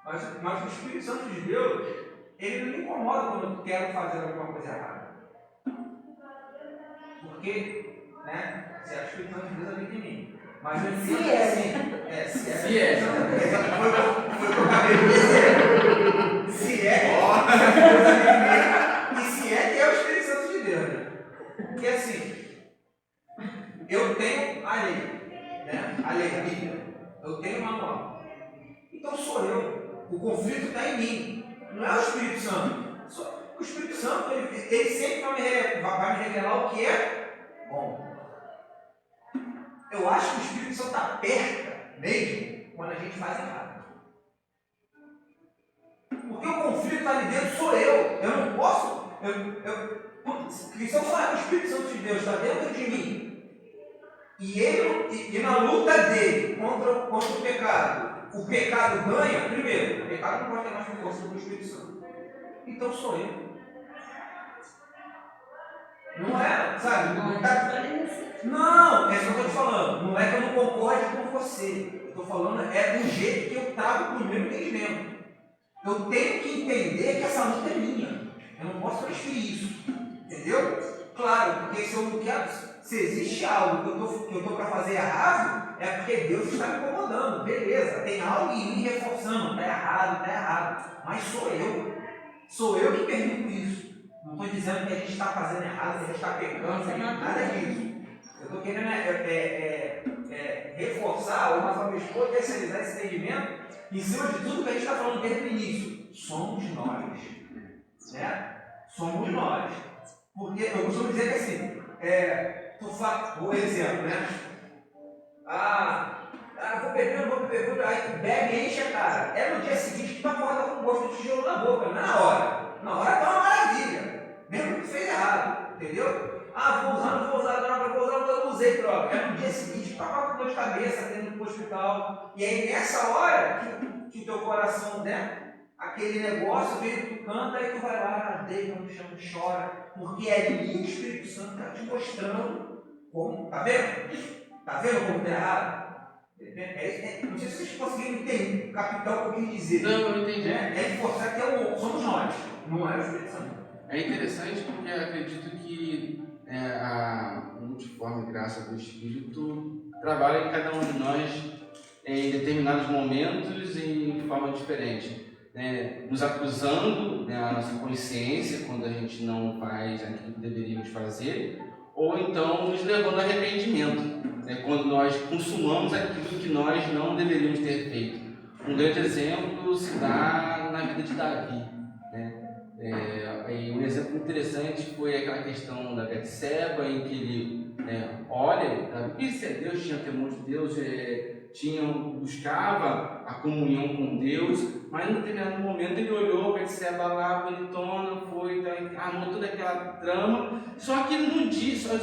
Mas o Espírito Santo de Deus, ele não me incomoda quando eu quero fazer alguma coisa errada. Porque né? Se é o Espírito Santo de Deus habita em mim. Mas eu entendo Se que é. assim, Se é. Foi o que eu acabei de dizer. Se é, Deus habita em mim. E se é, que é o Espírito Santo de Deus. Né? Porque assim, eu tenho a lei, né? A lei, a Bíblia. Eu tenho o manual. Então sou eu. O conflito está em mim. Não é o Espírito Santo. O Espírito Santo, ele sempre vai me revelar o que é bom. Eu acho que o Espírito Santo aperta mesmo quando a gente faz errado. Porque o conflito está ali dentro, sou eu. Eu não posso. Se eu falar que o Espírito Santo de Deus está dentro de mim, e na luta dele contra o pecado ganha, primeiro, o pecado não pode ter mais força do que o Espírito Santo. Então sou eu. Não é, sabe? Não, é isso que eu estou te falando. Não é que eu não concorde com você. Eu estou falando do jeito que eu trago para o meu entendimento. Eu tenho que entender que essa luta é minha. Eu não posso transferir isso. Entendeu? Claro, porque se eu não quero, se existe algo que eu estou para fazer errado, é porque Deus está me incomodando. Beleza, tem algo em mim reforçando. Está errado. Mas sou eu. Sou eu que permito isso. Não estou dizendo que a gente está fazendo errado, que a gente está pecando, nada disso. Eu estou querendo reforçar ou mais uma vez potencializar esse entendimento em cima de tudo que a gente está falando desde o início. Somos nós. Né? Somos nós. Porque eu costumo dizer que assim, por exemplo, né? Vou beber, aí tu bebe e enche a cara. É no dia seguinte que tu acorda com gosto de tijolo na boca, não é na hora. Na hora tá uma maravilha. Mesmo que tu fez errado, entendeu? Vou usar droga, eu não usei droga. É no dia seguinte que tu acorda com dor de cabeça, tendo pro hospital. E aí nessa hora que o teu coração, né? Aquele negócio, vem, tu canta e tu vai lá, deita no chão, chora. Porque ali o Espírito Santo está te mostrando como. Tá vendo? Tá vendo como está errado? Não sei se vocês conseguiram entender, captar o que eu quis dizer. Não, eu não entendi. É forçar que somos nós, não é o Espírito Santo. É interessante porque eu acredito que a multiforme graça do Espírito trabalha em cada um de nós em determinados momentos e de forma diferente. Nos acusando, a nossa consciência quando a gente não faz aquilo que deveríamos fazer, ou então nos levando ao arrependimento, quando nós consumamos aquilo que nós não deveríamos ter feito. Um grande exemplo se dá na vida de Davi. E um exemplo interessante foi aquela questão da Betseba, em que ele olha, Davi conhecia Deus, tinha temor de Deus, buscava a comunhão com Deus, mas em determinado momento ele olhou para Betseba lá, bonitona, armou toda aquela trama, só que no dia, só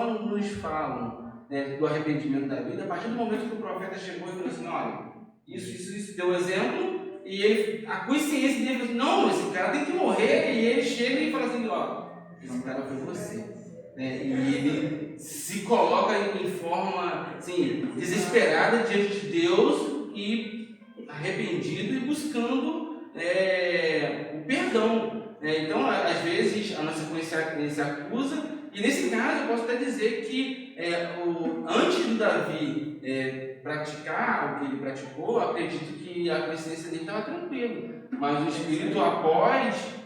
nos falam do arrependimento da vida a partir do momento que o profeta chegou e falou assim, olha, isso deu exemplo, e a consciência dele falou assim, não, esse cara tem que morrer, e ele chega e fala assim, ó, esse cara foi você. E ele se coloca em forma assim, desesperada diante de Deus e arrependido e buscando o perdão. Então, às vezes, a nossa consciência acusa, e nesse caso eu posso até dizer que antes do Davi praticar o que ele praticou, eu acredito que a consciência dele estava tranquila, mas o Espírito, após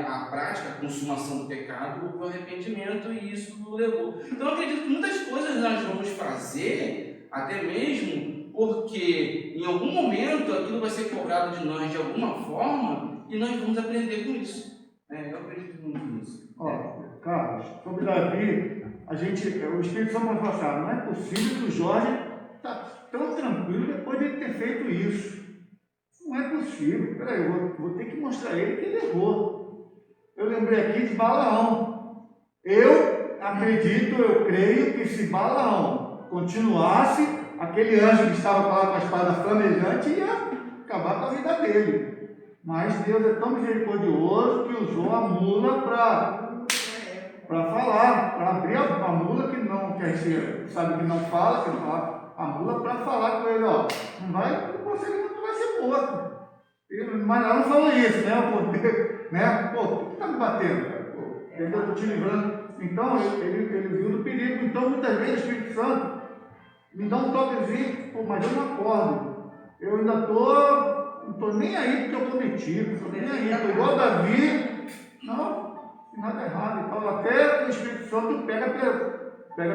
a prática, a consumação do pecado, houve o arrependimento e isso o levou. Então eu acredito que muitas coisas nós vamos fazer, até mesmo porque em algum momento aquilo vai ser cobrado de nós de alguma forma e nós vamos aprender com isso. Eu acredito muito nisso. Carlos, sobre Davi, o Espírito Santo vai falar, não é possível que o Jorge está tão tranquilo depois de ele ter feito isso. Não é possível. Peraí, eu vou ter que mostrar a ele que ele errou. Eu lembrei aqui de Balaão. Eu acredito, eu creio que se Balaão continuasse, aquele anjo que estava lá com a espada flamejante ia acabar com a vida dele. Mas Deus é tão misericordioso que usou a mula para falar, para abrir a mula que a gente sabe que não fala, que fala, a mula para falar com ele, ó, não vai, você não vai ser morto. Mas ela não falou isso, né? O poder, né? Pô, por que tá me batendo? Pô, eu estou te livrando. Então, ele viu do perigo. Então, muitas vezes, o Espírito Santo me dá um toquezinho, pô, mas eu não acordo. Eu ainda não estou nem aí porque eu cometi, não estou nem aí. Estou igual Davi, não, nada errado. Então, até o Espírito Santo pega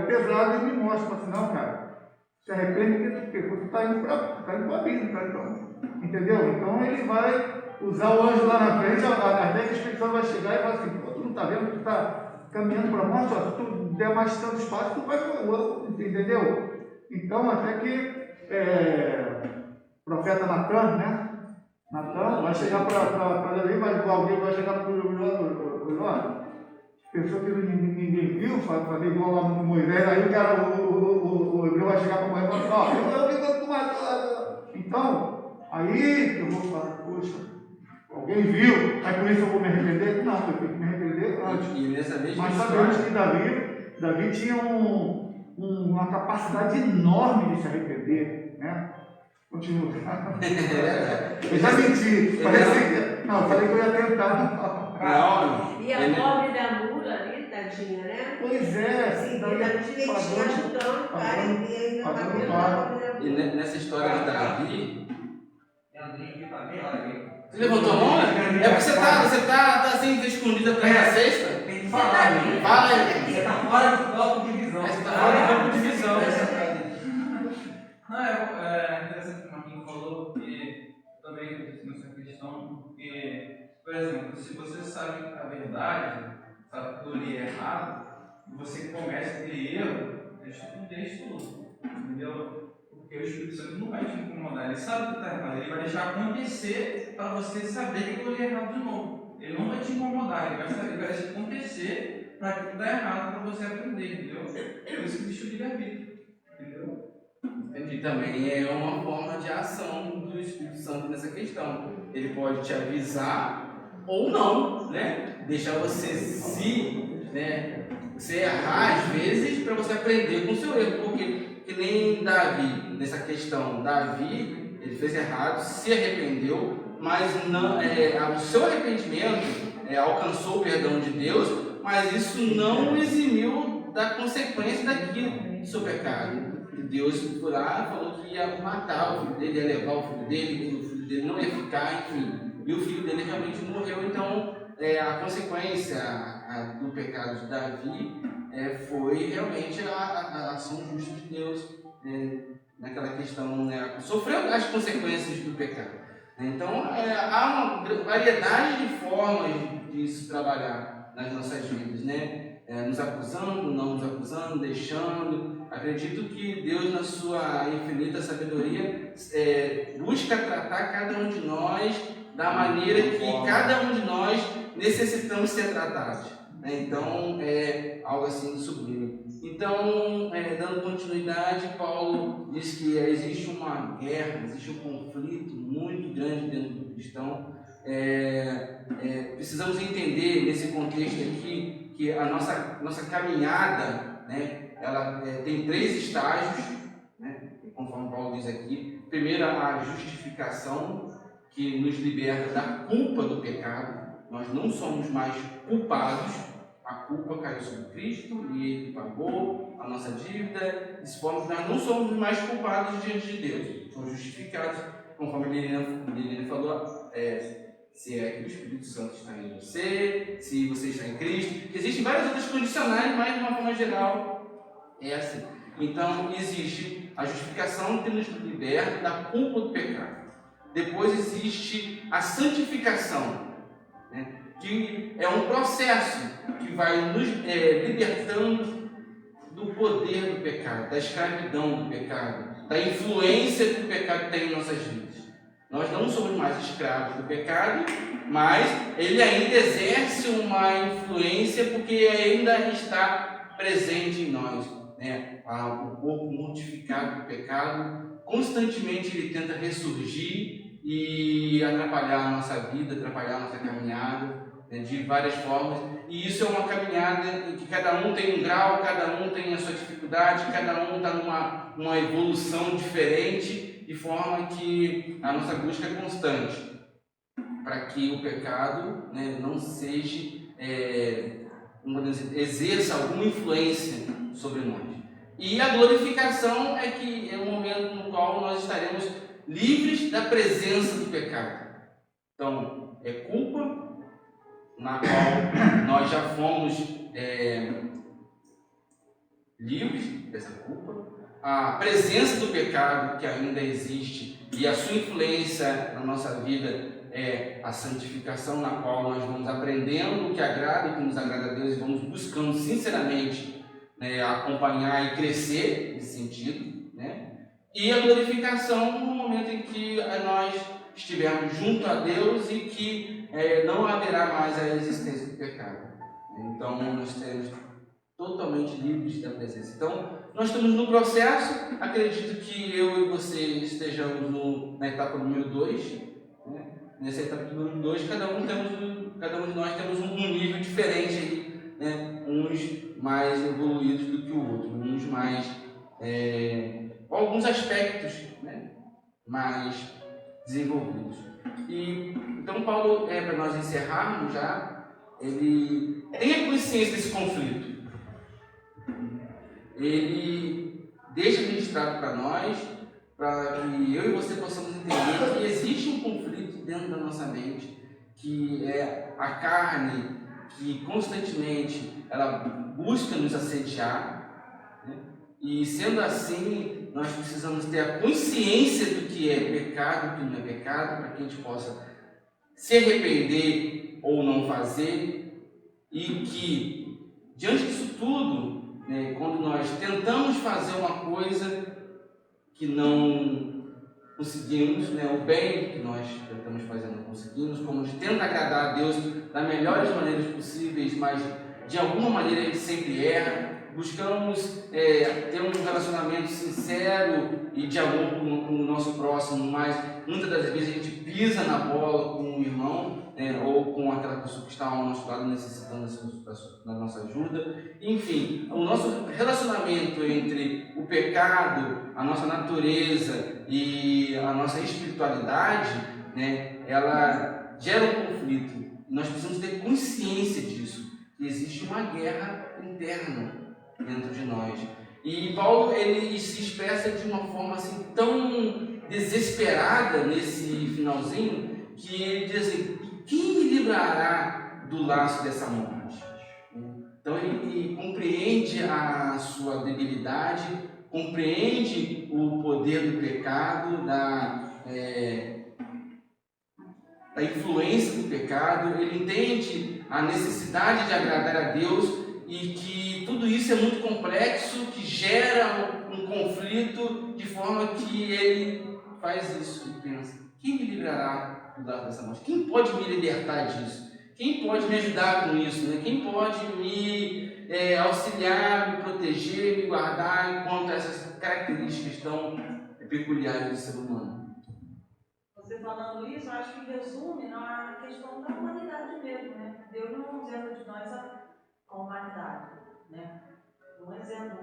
pesado e me mostra. Fala assim, não, cara, se arrepende porque você está indo para o abismo, cara. Então, entendeu? Então, ele vai usar o anjo lá na frente, até que o Espírito Santo vai chegar e falar assim, pô, tu não está vendo que tu está caminhando para a morte, ó, se tu der mais tanto espaço, tu vai para o outro, entendeu? Então, até que o profeta Natan, né? Natan vai chegar para Davi, mas alguém vai chegar para o pessoa que ninguém viu, fazer igual lá no Moisés, aí o cara, o hebreu vai chegar para o Moisés e falar assim, ó, eu vi quando tu matou. Então, aí eu vou falar, poxa, alguém viu, aí por isso eu vou me arrepender? Não, eu tenho que me arrepender antes. E nessa mesma Mas história, sabemos que Davi tinha uma capacidade enorme de se arrepender, né? Continua. Eu já menti. Não, falei que eu ia tentar. não, E a pobre da mula ali, tadinha, né? Pois é, Sim, Davi ela direitinho ajudando o cara e ainda pagando batendo pago. na pobre da e mula. nessa história de Davi, Andrinho aqui também, olha aqui. você levantou a mão? É porque você tá assim, escondida atrás da cesta? Tem que falar, né? Fala aí. Você tá fora do campo de visão. Você tá fora do campo de visão. Não, é interessante o que o Marquinhos falou, porque também aconteceu nessa questão, porque, por exemplo, se você sabe a verdade, sabe que aquilo ali é errado, e você começa aquele erro, deixa tudo, entendeu? Porque o Espírito Santo não vai te incomodar, ele sabe que está errado, ele vai deixar acontecer para você saber que aquilo ali é errado de novo. Ele não vai te incomodar, ele vai deixar acontecer para aquilo dar errado para você aprender, entendeu? Por isso que existe o livre-arbítrio, entendeu? Entendi, também é uma forma de ação do Espírito Santo nessa questão. Ele pode te avisar ou não, né? Deixar você você errar às vezes para você aprender com o seu erro, porque que nem Davi, nessa questão, Davi, ele fez errado, se arrependeu, mas não, o seu arrependimento alcançou o perdão de Deus, mas isso não o eximiu da consequência daquilo, do seu pecado. Deus foi lá e falou que ia matar o filho dele, ia levar o filho dele, que o filho dele não ia ficar, enfim. E o filho dele realmente morreu. Então, a consequência do pecado de Davi foi realmente a ação justa de Deus naquela questão, né? Sofreu as consequências do pecado. Então, há uma variedade de formas de se trabalhar nas nossas vidas, né? Nos acusando, não nos acusando, deixando. Acredito que Deus, na sua infinita sabedoria, busca tratar cada um de nós da maneira que cada um de nós necessitamos ser tratados. Então, é algo assim sublime. Então, dando continuidade, Paulo diz que existe uma guerra, existe um conflito muito grande dentro do cristão. Precisamos entender nesse contexto aqui que a nossa caminhada, né, ela tem 3 estágios, né, conforme Paulo diz aqui. Primeiro, a justificação, que nos liberta da culpa do pecado. Nós não somos mais culpados, a culpa caiu sobre Cristo e Ele pagou a nossa dívida. Dessa forma, nós não somos mais culpados diante de Deus, somos justificados, conforme a Liliana falou, se é que o Espírito Santo está em você, se você está em Cristo. Existem várias outras condicionais, mas de uma forma geral é assim. Então, existe a justificação que nos liberta da culpa do pecado. Depois existe a santificação, né, que é um processo que vai nos libertando do poder do pecado, da escravidão do pecado, da influência que o pecado tem em nossas vidas. Nós não somos mais escravos do pecado, mas ele ainda exerce uma influência porque ainda está presente em nós, né? O corpo mortificado do pecado, constantemente ele tenta ressurgir e atrapalhar a nossa vida, atrapalhar a nossa caminhada, né, de várias formas. E isso é uma caminhada em que cada um tem um grau, cada um tem a sua dificuldade, cada um está numa evolução diferente, de forma que a nossa busca é constante, para que o pecado, né, não seja como podemos dizer, exerça alguma influência sobre nós. E a glorificação é que é o momento no qual nós estaremos livres da presença do pecado. Então, é culpa na qual nós já fomos livres dessa culpa. A presença do pecado que ainda existe e a sua influência na nossa vida é a santificação, na qual nós vamos aprendendo o que agrada e o que nos agrada a Deus e vamos buscando sinceramente, né, acompanhar e crescer nesse sentido, né? E a glorificação no momento em que nós estivermos junto a Deus e que não haverá mais a existência do pecado. Então nós seremos totalmente livres da presença. Então nós estamos no processo. Acredito que eu e você estejamos na etapa número 2, né? Nessa etapa número 2, cada um de nós temos um nível diferente aí, né? Uns mais evoluídos do que o outro, uns mais alguns aspectos, né, mais desenvolvidos. E então Paulo, para nós encerrarmos já, ele tem a consciência desse conflito. Ele deixa registrado para nós, para que eu e você possamos entender que existe um conflito dentro da nossa mente, que é a carne que constantemente ela busca nos assediar, né? E sendo assim, nós precisamos ter a consciência do que é pecado e do que não é pecado, para que a gente possa se arrepender ou não fazer, e que, diante disso tudo, né, quando nós tentamos fazer uma coisa que não conseguimos, né, o bem que nós tentamos fazer não conseguimos, como a gente tenta agradar a Deus das melhores maneiras possíveis, mas de alguma maneira a gente sempre erra. Buscamos ter um relacionamento sincero e de amor com o nosso próximo, mas muitas das vezes a gente pisa na bola com um irmão, ou com aquela pessoa que está ao nosso lado necessitando da nossa ajuda. Enfim, o nosso relacionamento entre o pecado, a nossa natureza e a nossa espiritualidade, né, ela gera um conflito. Nós precisamos ter consciência disso, que existe uma guerra interna dentro de nós. E Paulo, ele se expressa de uma forma assim tão desesperada nesse finalzinho, que ele diz assim: quem me livrará do laço dessa morte? Então ele compreende a sua debilidade, compreende o poder do pecado, da influência do pecado, ele entende a necessidade de agradar a Deus e que tudo isso é muito complexo, que gera um conflito, de forma que ele faz isso e pensa: quem me livrará do laço dessa morte? Quem pode me libertar disso? Quem pode me ajudar com isso? Né? Quem pode me auxiliar, me proteger, me guardar enquanto essas características tão peculiares do ser humano? Você falando isso, eu acho que resume na questão da humanidade mesmo, né? Deus não isenta de nós a humanidade, né? Não isenta,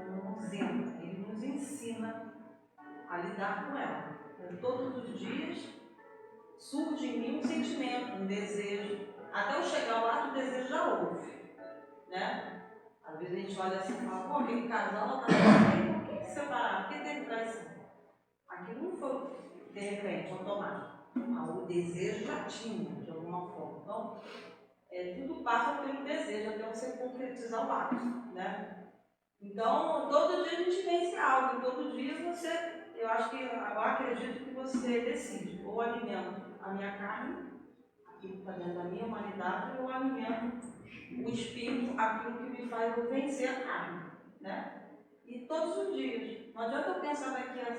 Ele nos ensina a lidar com ela. Todos os dias surge em mim um sentimento, um desejo. Até eu chegar lá, o desejo já houve, né? Às vezes a gente olha assim e fala: pô, aquele casal está bem, por que separar? Por que teve traição? Aquilo não foi de repente, automático. O desejo já tinha, de alguma forma. Então, tudo passa pelo desejo, até você concretizar o ato, né? Então, todo dia a gente vence algo, todo dia eu acredito que você decide: ou alimento a minha carne, aquilo que está dentro da minha humanidade, ou alimento o espírito, aquilo que me faz eu vencer a carne, né? E todos os dias. Não adianta eu pensar daqui a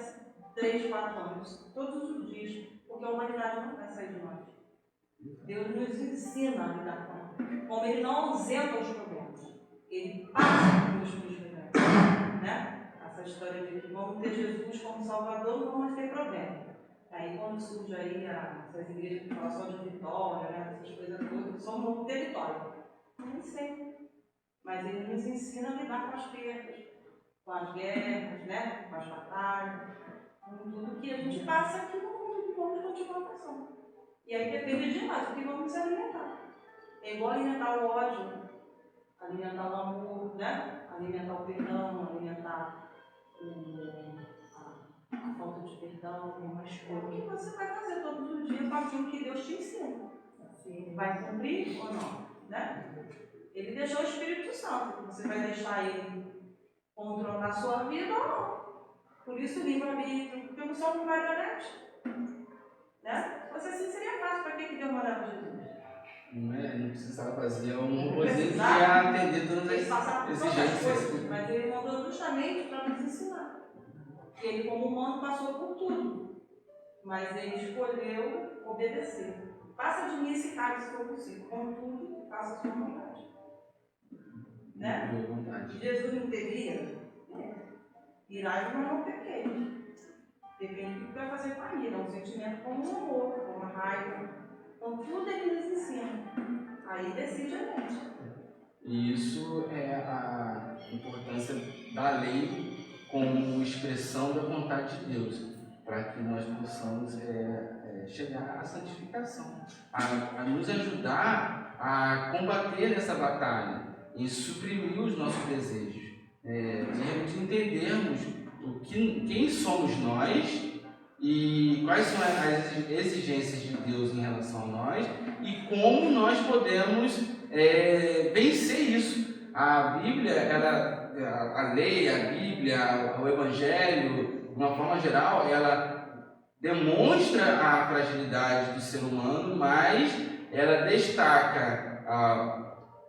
3, 4 anos, todos os dias, porque a humanidade não vai sair de nós. Deus nos ensina a lidar com ela. Como Ele não ausenta os problemas, Ele passa pelos problemas, né? Essa história de que vamos ter Jesus como Salvador, não vamos ter problema. Aí quando surge aí essas igrejas que falam só de vitória, né? Essas coisas todas, só vamos ter vitória. Nem sempre. Mas Ele nos ensina a lidar com as perdas, com as guerras, né? Com as batalhas, com tudo que a gente passa aqui no mundo, vamos continuar passando. E aí depende de nós, o que vamos nos alimentar. É igual alimentar o ódio. alimentar o amor, né? Alimentar o perdão, alimentar a falta de perdão, mas o que você vai fazer todos os dias com aquilo que Deus te ensina? Você vai cumprir ou não? Né? Ele deixou o Espírito Santo, você vai deixar ele controlar a sua vida ou não? Por isso, livre-arbítrio, porque não somos marionetes. Né? Se fosse assim, seria fácil. Para que Deus mandava Jesus? Não precisava fazer um robôzinho que ia atender todas as exigências. Mas ele mandou justamente para nos ensinar. Ele, como humano, passou por tudo. Mas ele escolheu obedecer. Faça de mim esse cálice se for possível. Contudo, faça a sua vontade. Né? Boa vontade. Jesus não teria. Irai, mas não pequeis. Depende do que vai fazer com a ira. Um sentimento como um amor, como uma raiva. Então, tudo ele nos ensina. Aí decide a gente. E isso é a importância da lei como expressão da vontade de Deus, para que nós possamos chegar à santificação, a nos ajudar a combater essa batalha e suprimir os nossos desejos, de entendermos quem somos nós e quais são as exigências de Deus em relação a nós e como nós podemos vencer isso. A Bíblia, a lei, a Bíblia, o Evangelho, de uma forma geral, ela demonstra a fragilidade do ser humano, mas ela destaca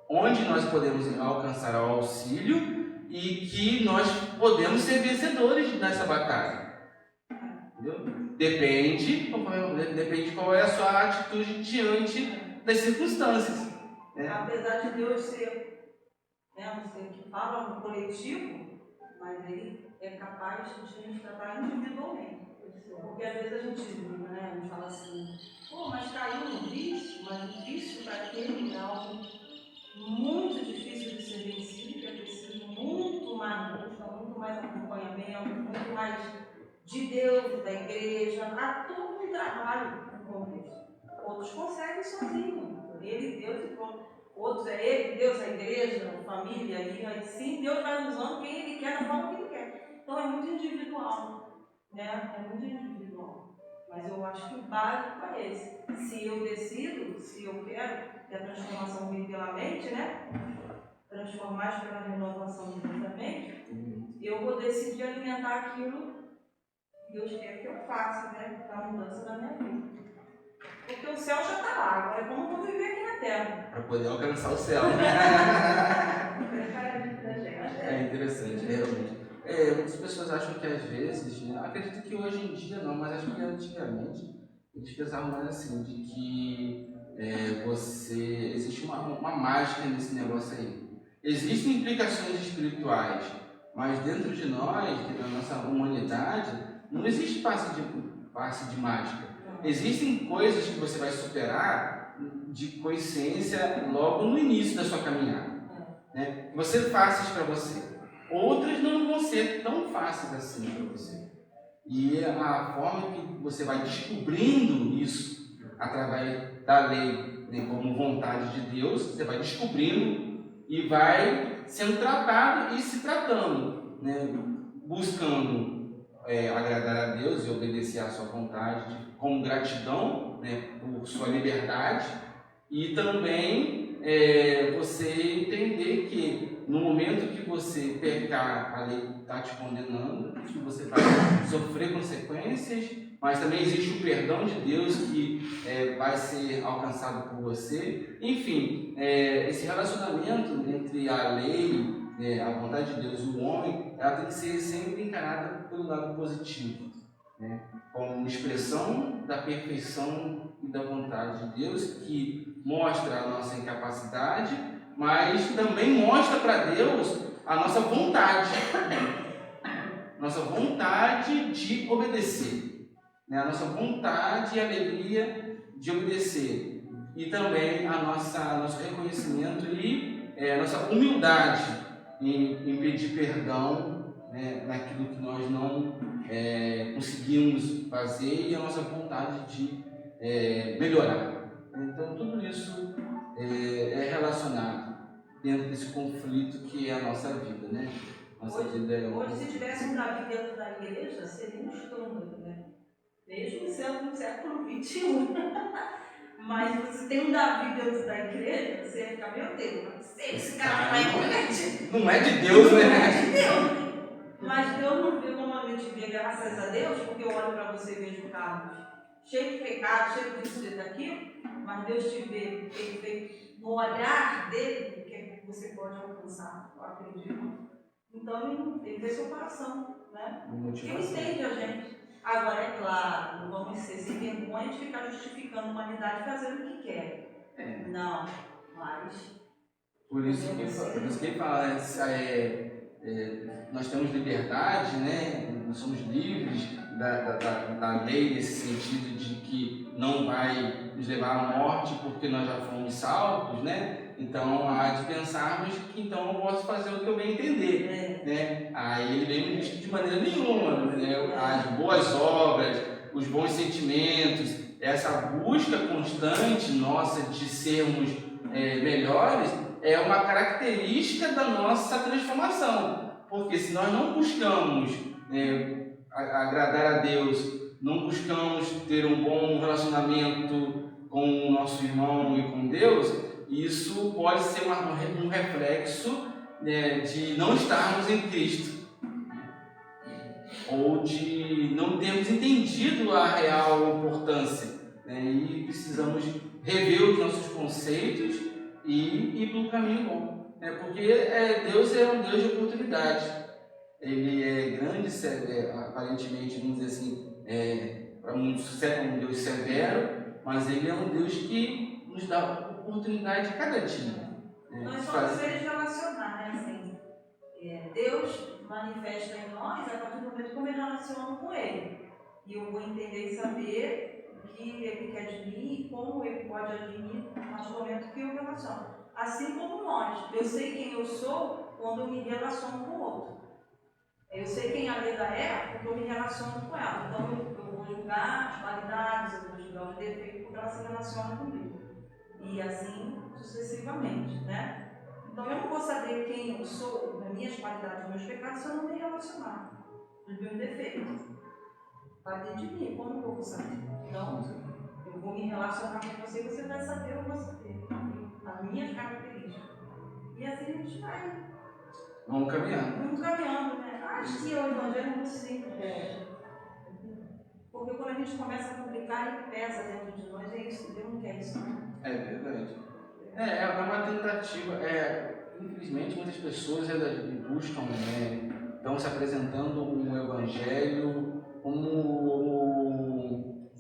onde nós podemos alcançar o auxílio e que nós podemos ser vencedores nessa batalha. Entendeu? Depende qual é a sua atitude diante das circunstâncias. Apesar de Deus ser um ser que fala no coletivo, mas ele é capaz de nos tratar individualmente. Porque às vezes a gente fala assim, mas caiu no vício, mas o vício daquele é algo muito difícil de ser vencido, que é preciso muito mais busca, muito mais acompanhamento, muito mais de Deus, da igreja, há todo um trabalho com isso. Outros conseguem sozinhos, ele, Deus e pronto. Outros é ele, Deus, a igreja, a família, e aí sim Deus vai usando quem ele quer, da forma que ele quer. Então é muito individual, né? É muito individual. Mas eu acho que o básico é esse. Se eu decido, se eu quero, que a transformação vem pela mente, né? Transformar pela renovação da mente, eu vou decidir alimentar aquilo que Deus quer que eu faça, né? Para a mudança da minha vida. Porque o céu já está lá, agora é como eu vou viver aqui na Terra. Para poder alcançar o céu. É interessante, realmente. Muitas pessoas acham que às vezes, acredito que hoje em dia não, mas acho que antigamente eles pensavam mais assim, de que existe uma mágica nesse negócio aí. Existem implicações espirituais, mas dentro de nós, da nossa humanidade, não existe passe de mágica. Existem coisas que você vai superar de consciência logo no início da sua caminhada, né? Você fáceis para você. Outras não vão ser tão fáceis assim para você. E a forma que você vai descobrindo isso através da lei, né, como vontade de Deus, você vai descobrindo e vai sendo tratado e se tratando, né, buscando agradar a Deus e obedecer à sua vontade, com gratidão, né, por sua liberdade, e também você entender que no momento que você pecar, a lei está te condenando, que você vai sofrer consequências, mas também existe o perdão de Deus que vai ser alcançado por você. Enfim, esse relacionamento entre a lei, a vontade de Deus e o homem, ela tem que ser sempre encarada pelo lado positivo, né? Como expressão da perfeição e da vontade de Deus, que mostra a nossa incapacidade, mas também mostra para Deus a nossa vontade de obedecer, né? A nossa vontade e alegria de obedecer, e também nosso reconhecimento e a nossa humildade em pedir perdão, né, naquilo que nós não conseguimos fazer, e a nossa vontade de melhorar. Então tudo isso é relacionado. dentro desse conflito que é a nossa vida, né? Nossa vida é Hoje, se tivesse um Davi dentro da igreja, seria um escândalo, né? Mesmo sendo no século XXI. Mas você tem um Davi dentro da igreja, você ia ficar, meu Deus, esse cara vai convertir. Não é de Deus, Não né? é de Deus. Mas Deus não vê como a gente vê, graças a Deus, porque eu olho para você e vejo o Carlos cheio de pecado, cheio disso, cheio daquilo, mas Deus te vê perfeito no olhar dele, que você pode alcançar, eu acredito. Então ele vê seu coração, né? Porque ele entende a gente. Agora, é claro, não vamos ser sem vergonha de ficar justificando a humanidade fazendo o que quer. Não, mas... Por isso que ele fala, nós temos liberdade, né? Nós somos livres da lei nesse sentido de que não vai nos levar à morte porque nós já fomos salvos, né? Então há de pensarmos que então eu posso fazer o que eu bem entender, né? Aí ele vem no de maneira nenhuma, né? As boas obras, os bons sentimentos, essa busca constante nossa de sermos melhores é uma característica da nossa transformação, porque se nós não buscamos agradar a Deus, não buscamos ter um bom relacionamento com o nosso irmão e com Deus, isso pode ser um reflexo de não estarmos em Cristo, ou de não termos entendido a real importância, né? E precisamos rever os nossos conceitos e ir pelo caminho bom, né? Porque Deus é um Deus de oportunidade. Ele é grande, aparentemente, vamos dizer assim, para muitos é um Deus severo, mas ele é um Deus que nos dá oportunidade cada dia. Nós somos seres relacionar, né? Assim, Deus manifesta em nós a partir do momento como eu relaciono com Ele. E eu vou entender e saber o que Ele quer de mim e como Ele pode agir em mim a partir do momento que eu relaciono. Assim como nós. Eu sei quem eu sou quando eu me relaciono com o outro. Eu sei quem a Leda é porque eu me relaciono com ela. Então eu vou julgar as qualidades, eu vou julgar os defeitos porque ela se relaciona comigo. E assim sucessivamente, né? Então eu não vou saber quem eu sou, as minhas qualidades, os meus pecados, se eu não me relacionar. Os meus defeitos. Está dentro de mim, como eu vou saber? Então, eu vou me relacionar com você e você vai saber, eu vou saber. As minhas características. E assim a gente vai. Vamos caminhando. Vamos caminhando, né? Acho que o Evangelho é muito simples. Porque quando a gente começa a complicar, ele pesa dentro de nós. É isso, Deus não quer isso. É verdade. É uma tentativa. Infelizmente, muitas pessoas buscam, estão se apresentando o Evangelho como o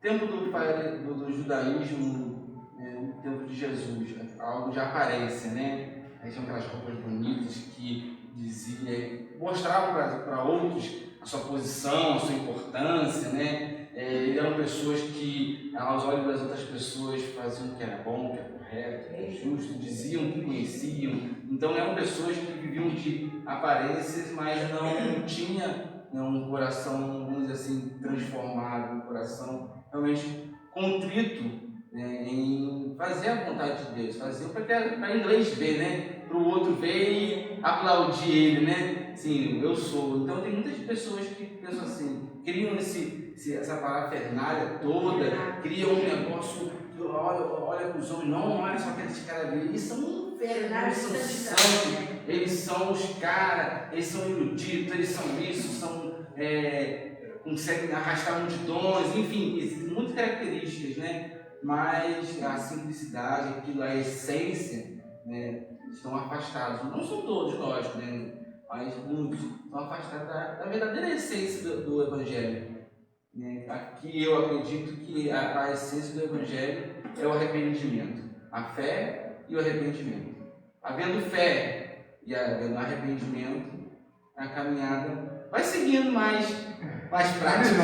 tempo do judaísmo, o tempo de Jesus, algo de aparência, né? Aí tinham aquelas roupas bonitas que mostravam para outros a sua posição, a sua importância, né? Eram pessoas que, aos olhos das outras pessoas, faziam o que era bom, o que era correto, o que era justo, diziam que conheciam. Então eram pessoas que viviam de aparências, mas não tinham um coração, vamos dizer assim, transformado, um coração realmente contrito, em fazer a vontade de Deus, fazer para inglês ver, né? Para o outro ver e aplaudir ele, né? Sim, eu sou. Então tem muitas pessoas que pensam assim, criam essa parafernália toda, criam um negócio, olha para os homens, não olha só aqueles caras ali, eles são velhos, são santos, eles são os caras, eles são eruditos, eles são isso, conseguem arrastar multidões, enfim, existem muitas características, né? Mas a simplicidade, a essência, né, estão afastados. Não são todos, lógico, né? Mas muitos estão afastados da verdadeira essência do Evangelho. Né? Aqui eu acredito que a essência do Evangelho é o arrependimento, a fé e o arrependimento. Havendo fé e havendo arrependimento, a caminhada vai seguindo mais prática.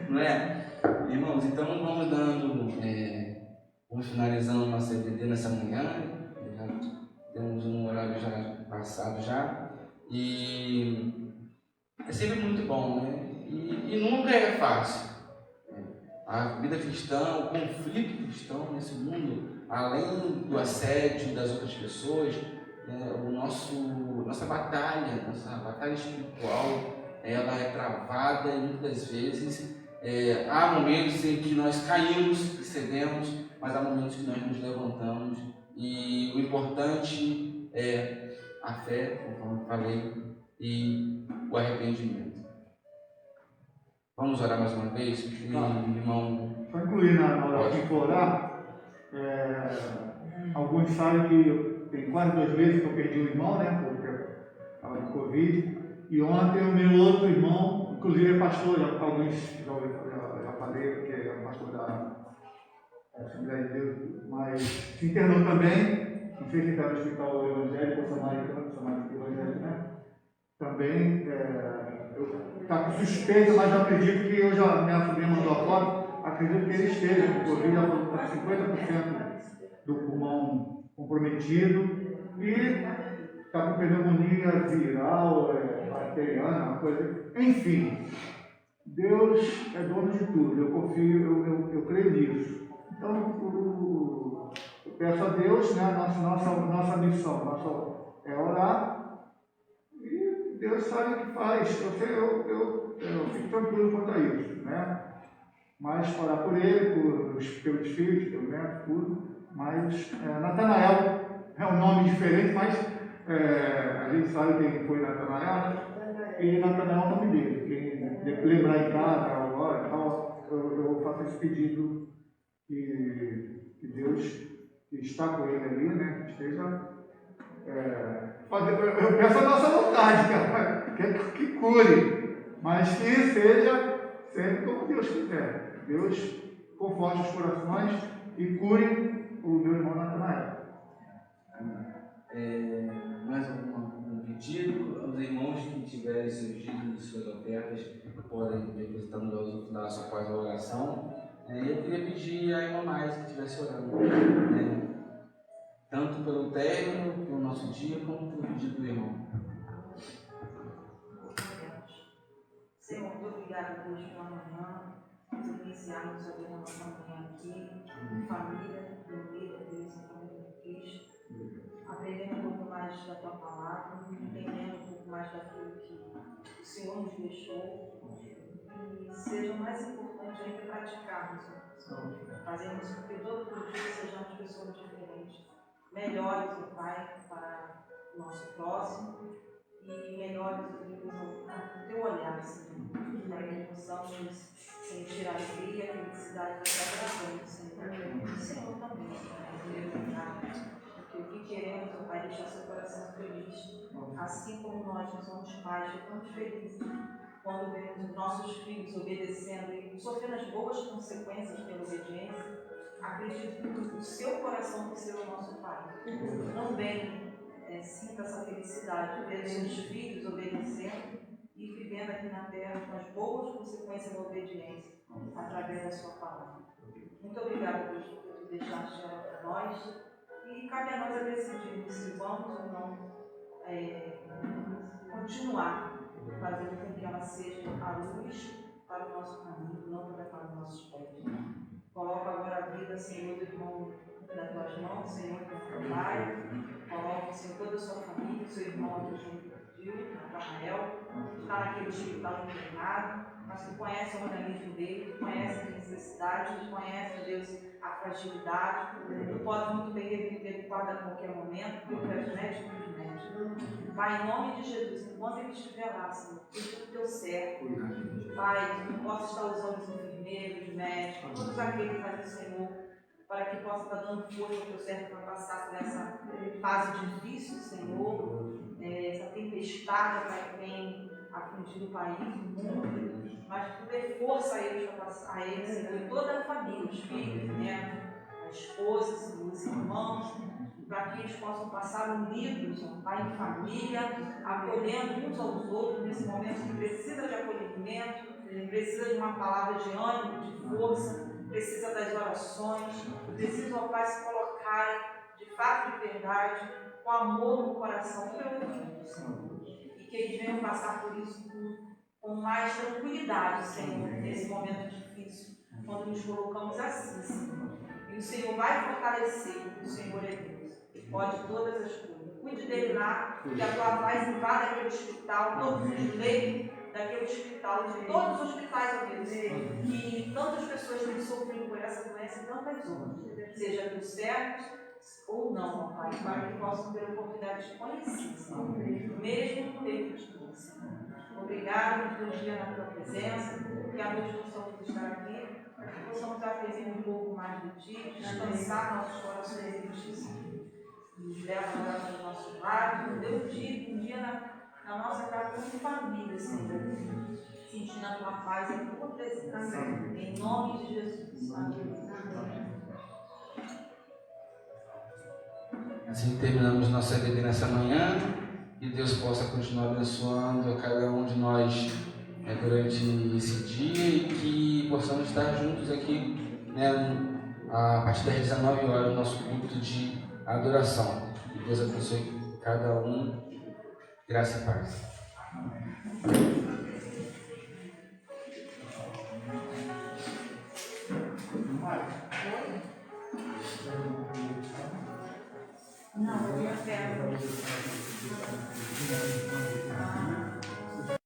Não é? Irmãos, então vamos vamos finalizando nossa EBD nessa manhã, já temos um horário já passado já, e é sempre muito bom, né? E nunca é fácil. A vida cristã, o conflito cristão nesse mundo além do assédio das outras pessoas, nossa batalha espiritual, ela é travada e muitas vezes há momentos em que nós caímos e cedemos, mas há momentos que nós nos levantamos, e o importante é a fé, conforme eu falei, e o arrependimento. Vamos orar mais uma vez? Irmão. Só incluir na hora que for orar, alguns sabem que tem quase 2 meses que eu perdi um irmão, né? Porque estava com Covid. E ontem o meu outro irmão, inclusive é pastor, alguns já falei, porque é um pastor da Assembleia de Deus, mas se internou também. Não sei se está no hospital evangélico ou samaritano evangélico, né? Também está com suspeita, mas eu acredito que minha sobrinha mandou a foto, acredito que ele esteja com Covid, já está com 50% do pulmão comprometido e está com pneumonia viral, bacteriana, uma coisa. Enfim, Deus é dono de tudo, eu confio, eu creio nisso. Então, eu peço a Deus, né, nossa missão é orar. Deus sabe o que faz, eu fico tranquilo quanto a isso, né? Mas orar por ele, pelos filhos, pelo neto, tudo. Mas Natanael é um nome diferente, mas a gente sabe quem foi Natanael, e Natanael é o nome dele. Quem lembrar em casa, agora, então, eu faço esse pedido que Deus que está com ele ali, né? Que esteja. Eu peço a nossa vontade, cara, que cure, mas que seja sempre como Deus quiser. Deus conforte os corações e cure o meu irmão Natanael. Mais um pedido aos irmãos que tiverem seus dízimos e suas ofertas, podem depositar no gasofilaço após a oração. Eu queria pedir à irmã Mais que estivesse orando, tanto pelo término, pelo nosso dia, como pelo pedido do irmão. Senhor, muito obrigada por hoje pela manhã, por iniciarmos a nossa manhã aqui, em família, reunida, Deus, em família de Cristo, aprendendo um pouco mais da tua palavra, entendendo um pouco mais daquilo que o Senhor nos deixou, e seja o mais importante ainda praticarmos, fazermos com que todos os dias sejamos pessoas diferentes, melhores, ó Pai, para o nosso próximo e melhores ao teu olhar, Senhor, para que possamos sentir a alegria e a felicidade da tua graça, Senhor. O Senhor também, porque o que queremos, ó Pai, é deixar seu coração feliz, assim como nós que somos pais, ficamos felizes quando vemos os nossos filhos obedecendo e sofrendo as boas consequências pela obediência. Acredito que o seu coração, que seja o nosso Pai, também sinta essa felicidade, ver os seus filhos obedecendo e vivendo aqui na terra com as boas consequências da obediência, através da sua palavra. Muito obrigada, Deus, por tu deixaste ela para nós, e cabe a nós a decidirmos se vamos ou não continuar fazendo com que ela seja a luz para o nosso caminho, não para os nossos pés. Coloca agora a vida, Senhor, do irmão nas tuas mãos, Senhor, do teu Pai. Coloca, Senhor, toda a sua família, seu irmão que pediu, Natanael, que está naquele hospital internado, mas que conhece o organismo dele, que conhece as necessidades, que conhece, Deus, a fragilidade. Tu pode muito bem reverter o quadro a qualquer momento, porque tu és médico dos médicos. Pai, em nome de Jesus, enquanto ele estiver lá, Senhor, cuida do teu servo. Pai, que tu possa estar usando os enfermeiros, médicos, todos aqueles ali, Senhor, para que possa estar dando força ao teu servo para passar por essa fase difícil, Senhor, essa tempestade, Pai, que tem afligido o país, o mundo, mas que tu dê força a eles, Senhor, e toda a família, os filhos, netos, a esposa, Senhor, os irmãos, para que eles possam passar unidos, Pai, em família, acolhendo uns aos outros nesse momento que precisa de acolhimento, precisa de uma palavra de ânimo, de força, precisa das orações, precisa, ó Pai, se colocarem de fato e de verdade, com amor no coração pelo mundo, Senhor. E que eles venham passar por isso com mais tranquilidade, Senhor, nesse momento difícil, quando nos colocamos assim, Senhor. E o Senhor vai fortalecer, porque o Senhor é Deus. E pode todas as coisas. Cuide dele lá, que a tua paz invada aquele hospital, todos os leitos daquele hospital, de todos os hospitais, ó Deus, que tantas pessoas têm sofrido por essa doença e tantas outras, seja dos certos ou não, ó Pai, para que possam ter a oportunidade de conhecer, Senhor, mesmo no meio de tudo, Senhor. Obrigado por um dia na tua presença, que a noite possamos estar aqui, para que possamos aprender um pouco mais de ti, descansar nossos corações em ti, Senhor. Nos leva agora para o nosso lar, nos dê um dia na nossa casa como família, Senhor, sentindo a tua paz e a tua presença. Em nome de Jesus. Amém. Assim terminamos nossa vida nessa manhã. Que Deus possa continuar abençoando a cada um de nós durante esse dia e que possamos estar juntos aqui, a partir das 19 horas, no nosso culto de adoração. Que Deus abençoe cada um. Graça e paz.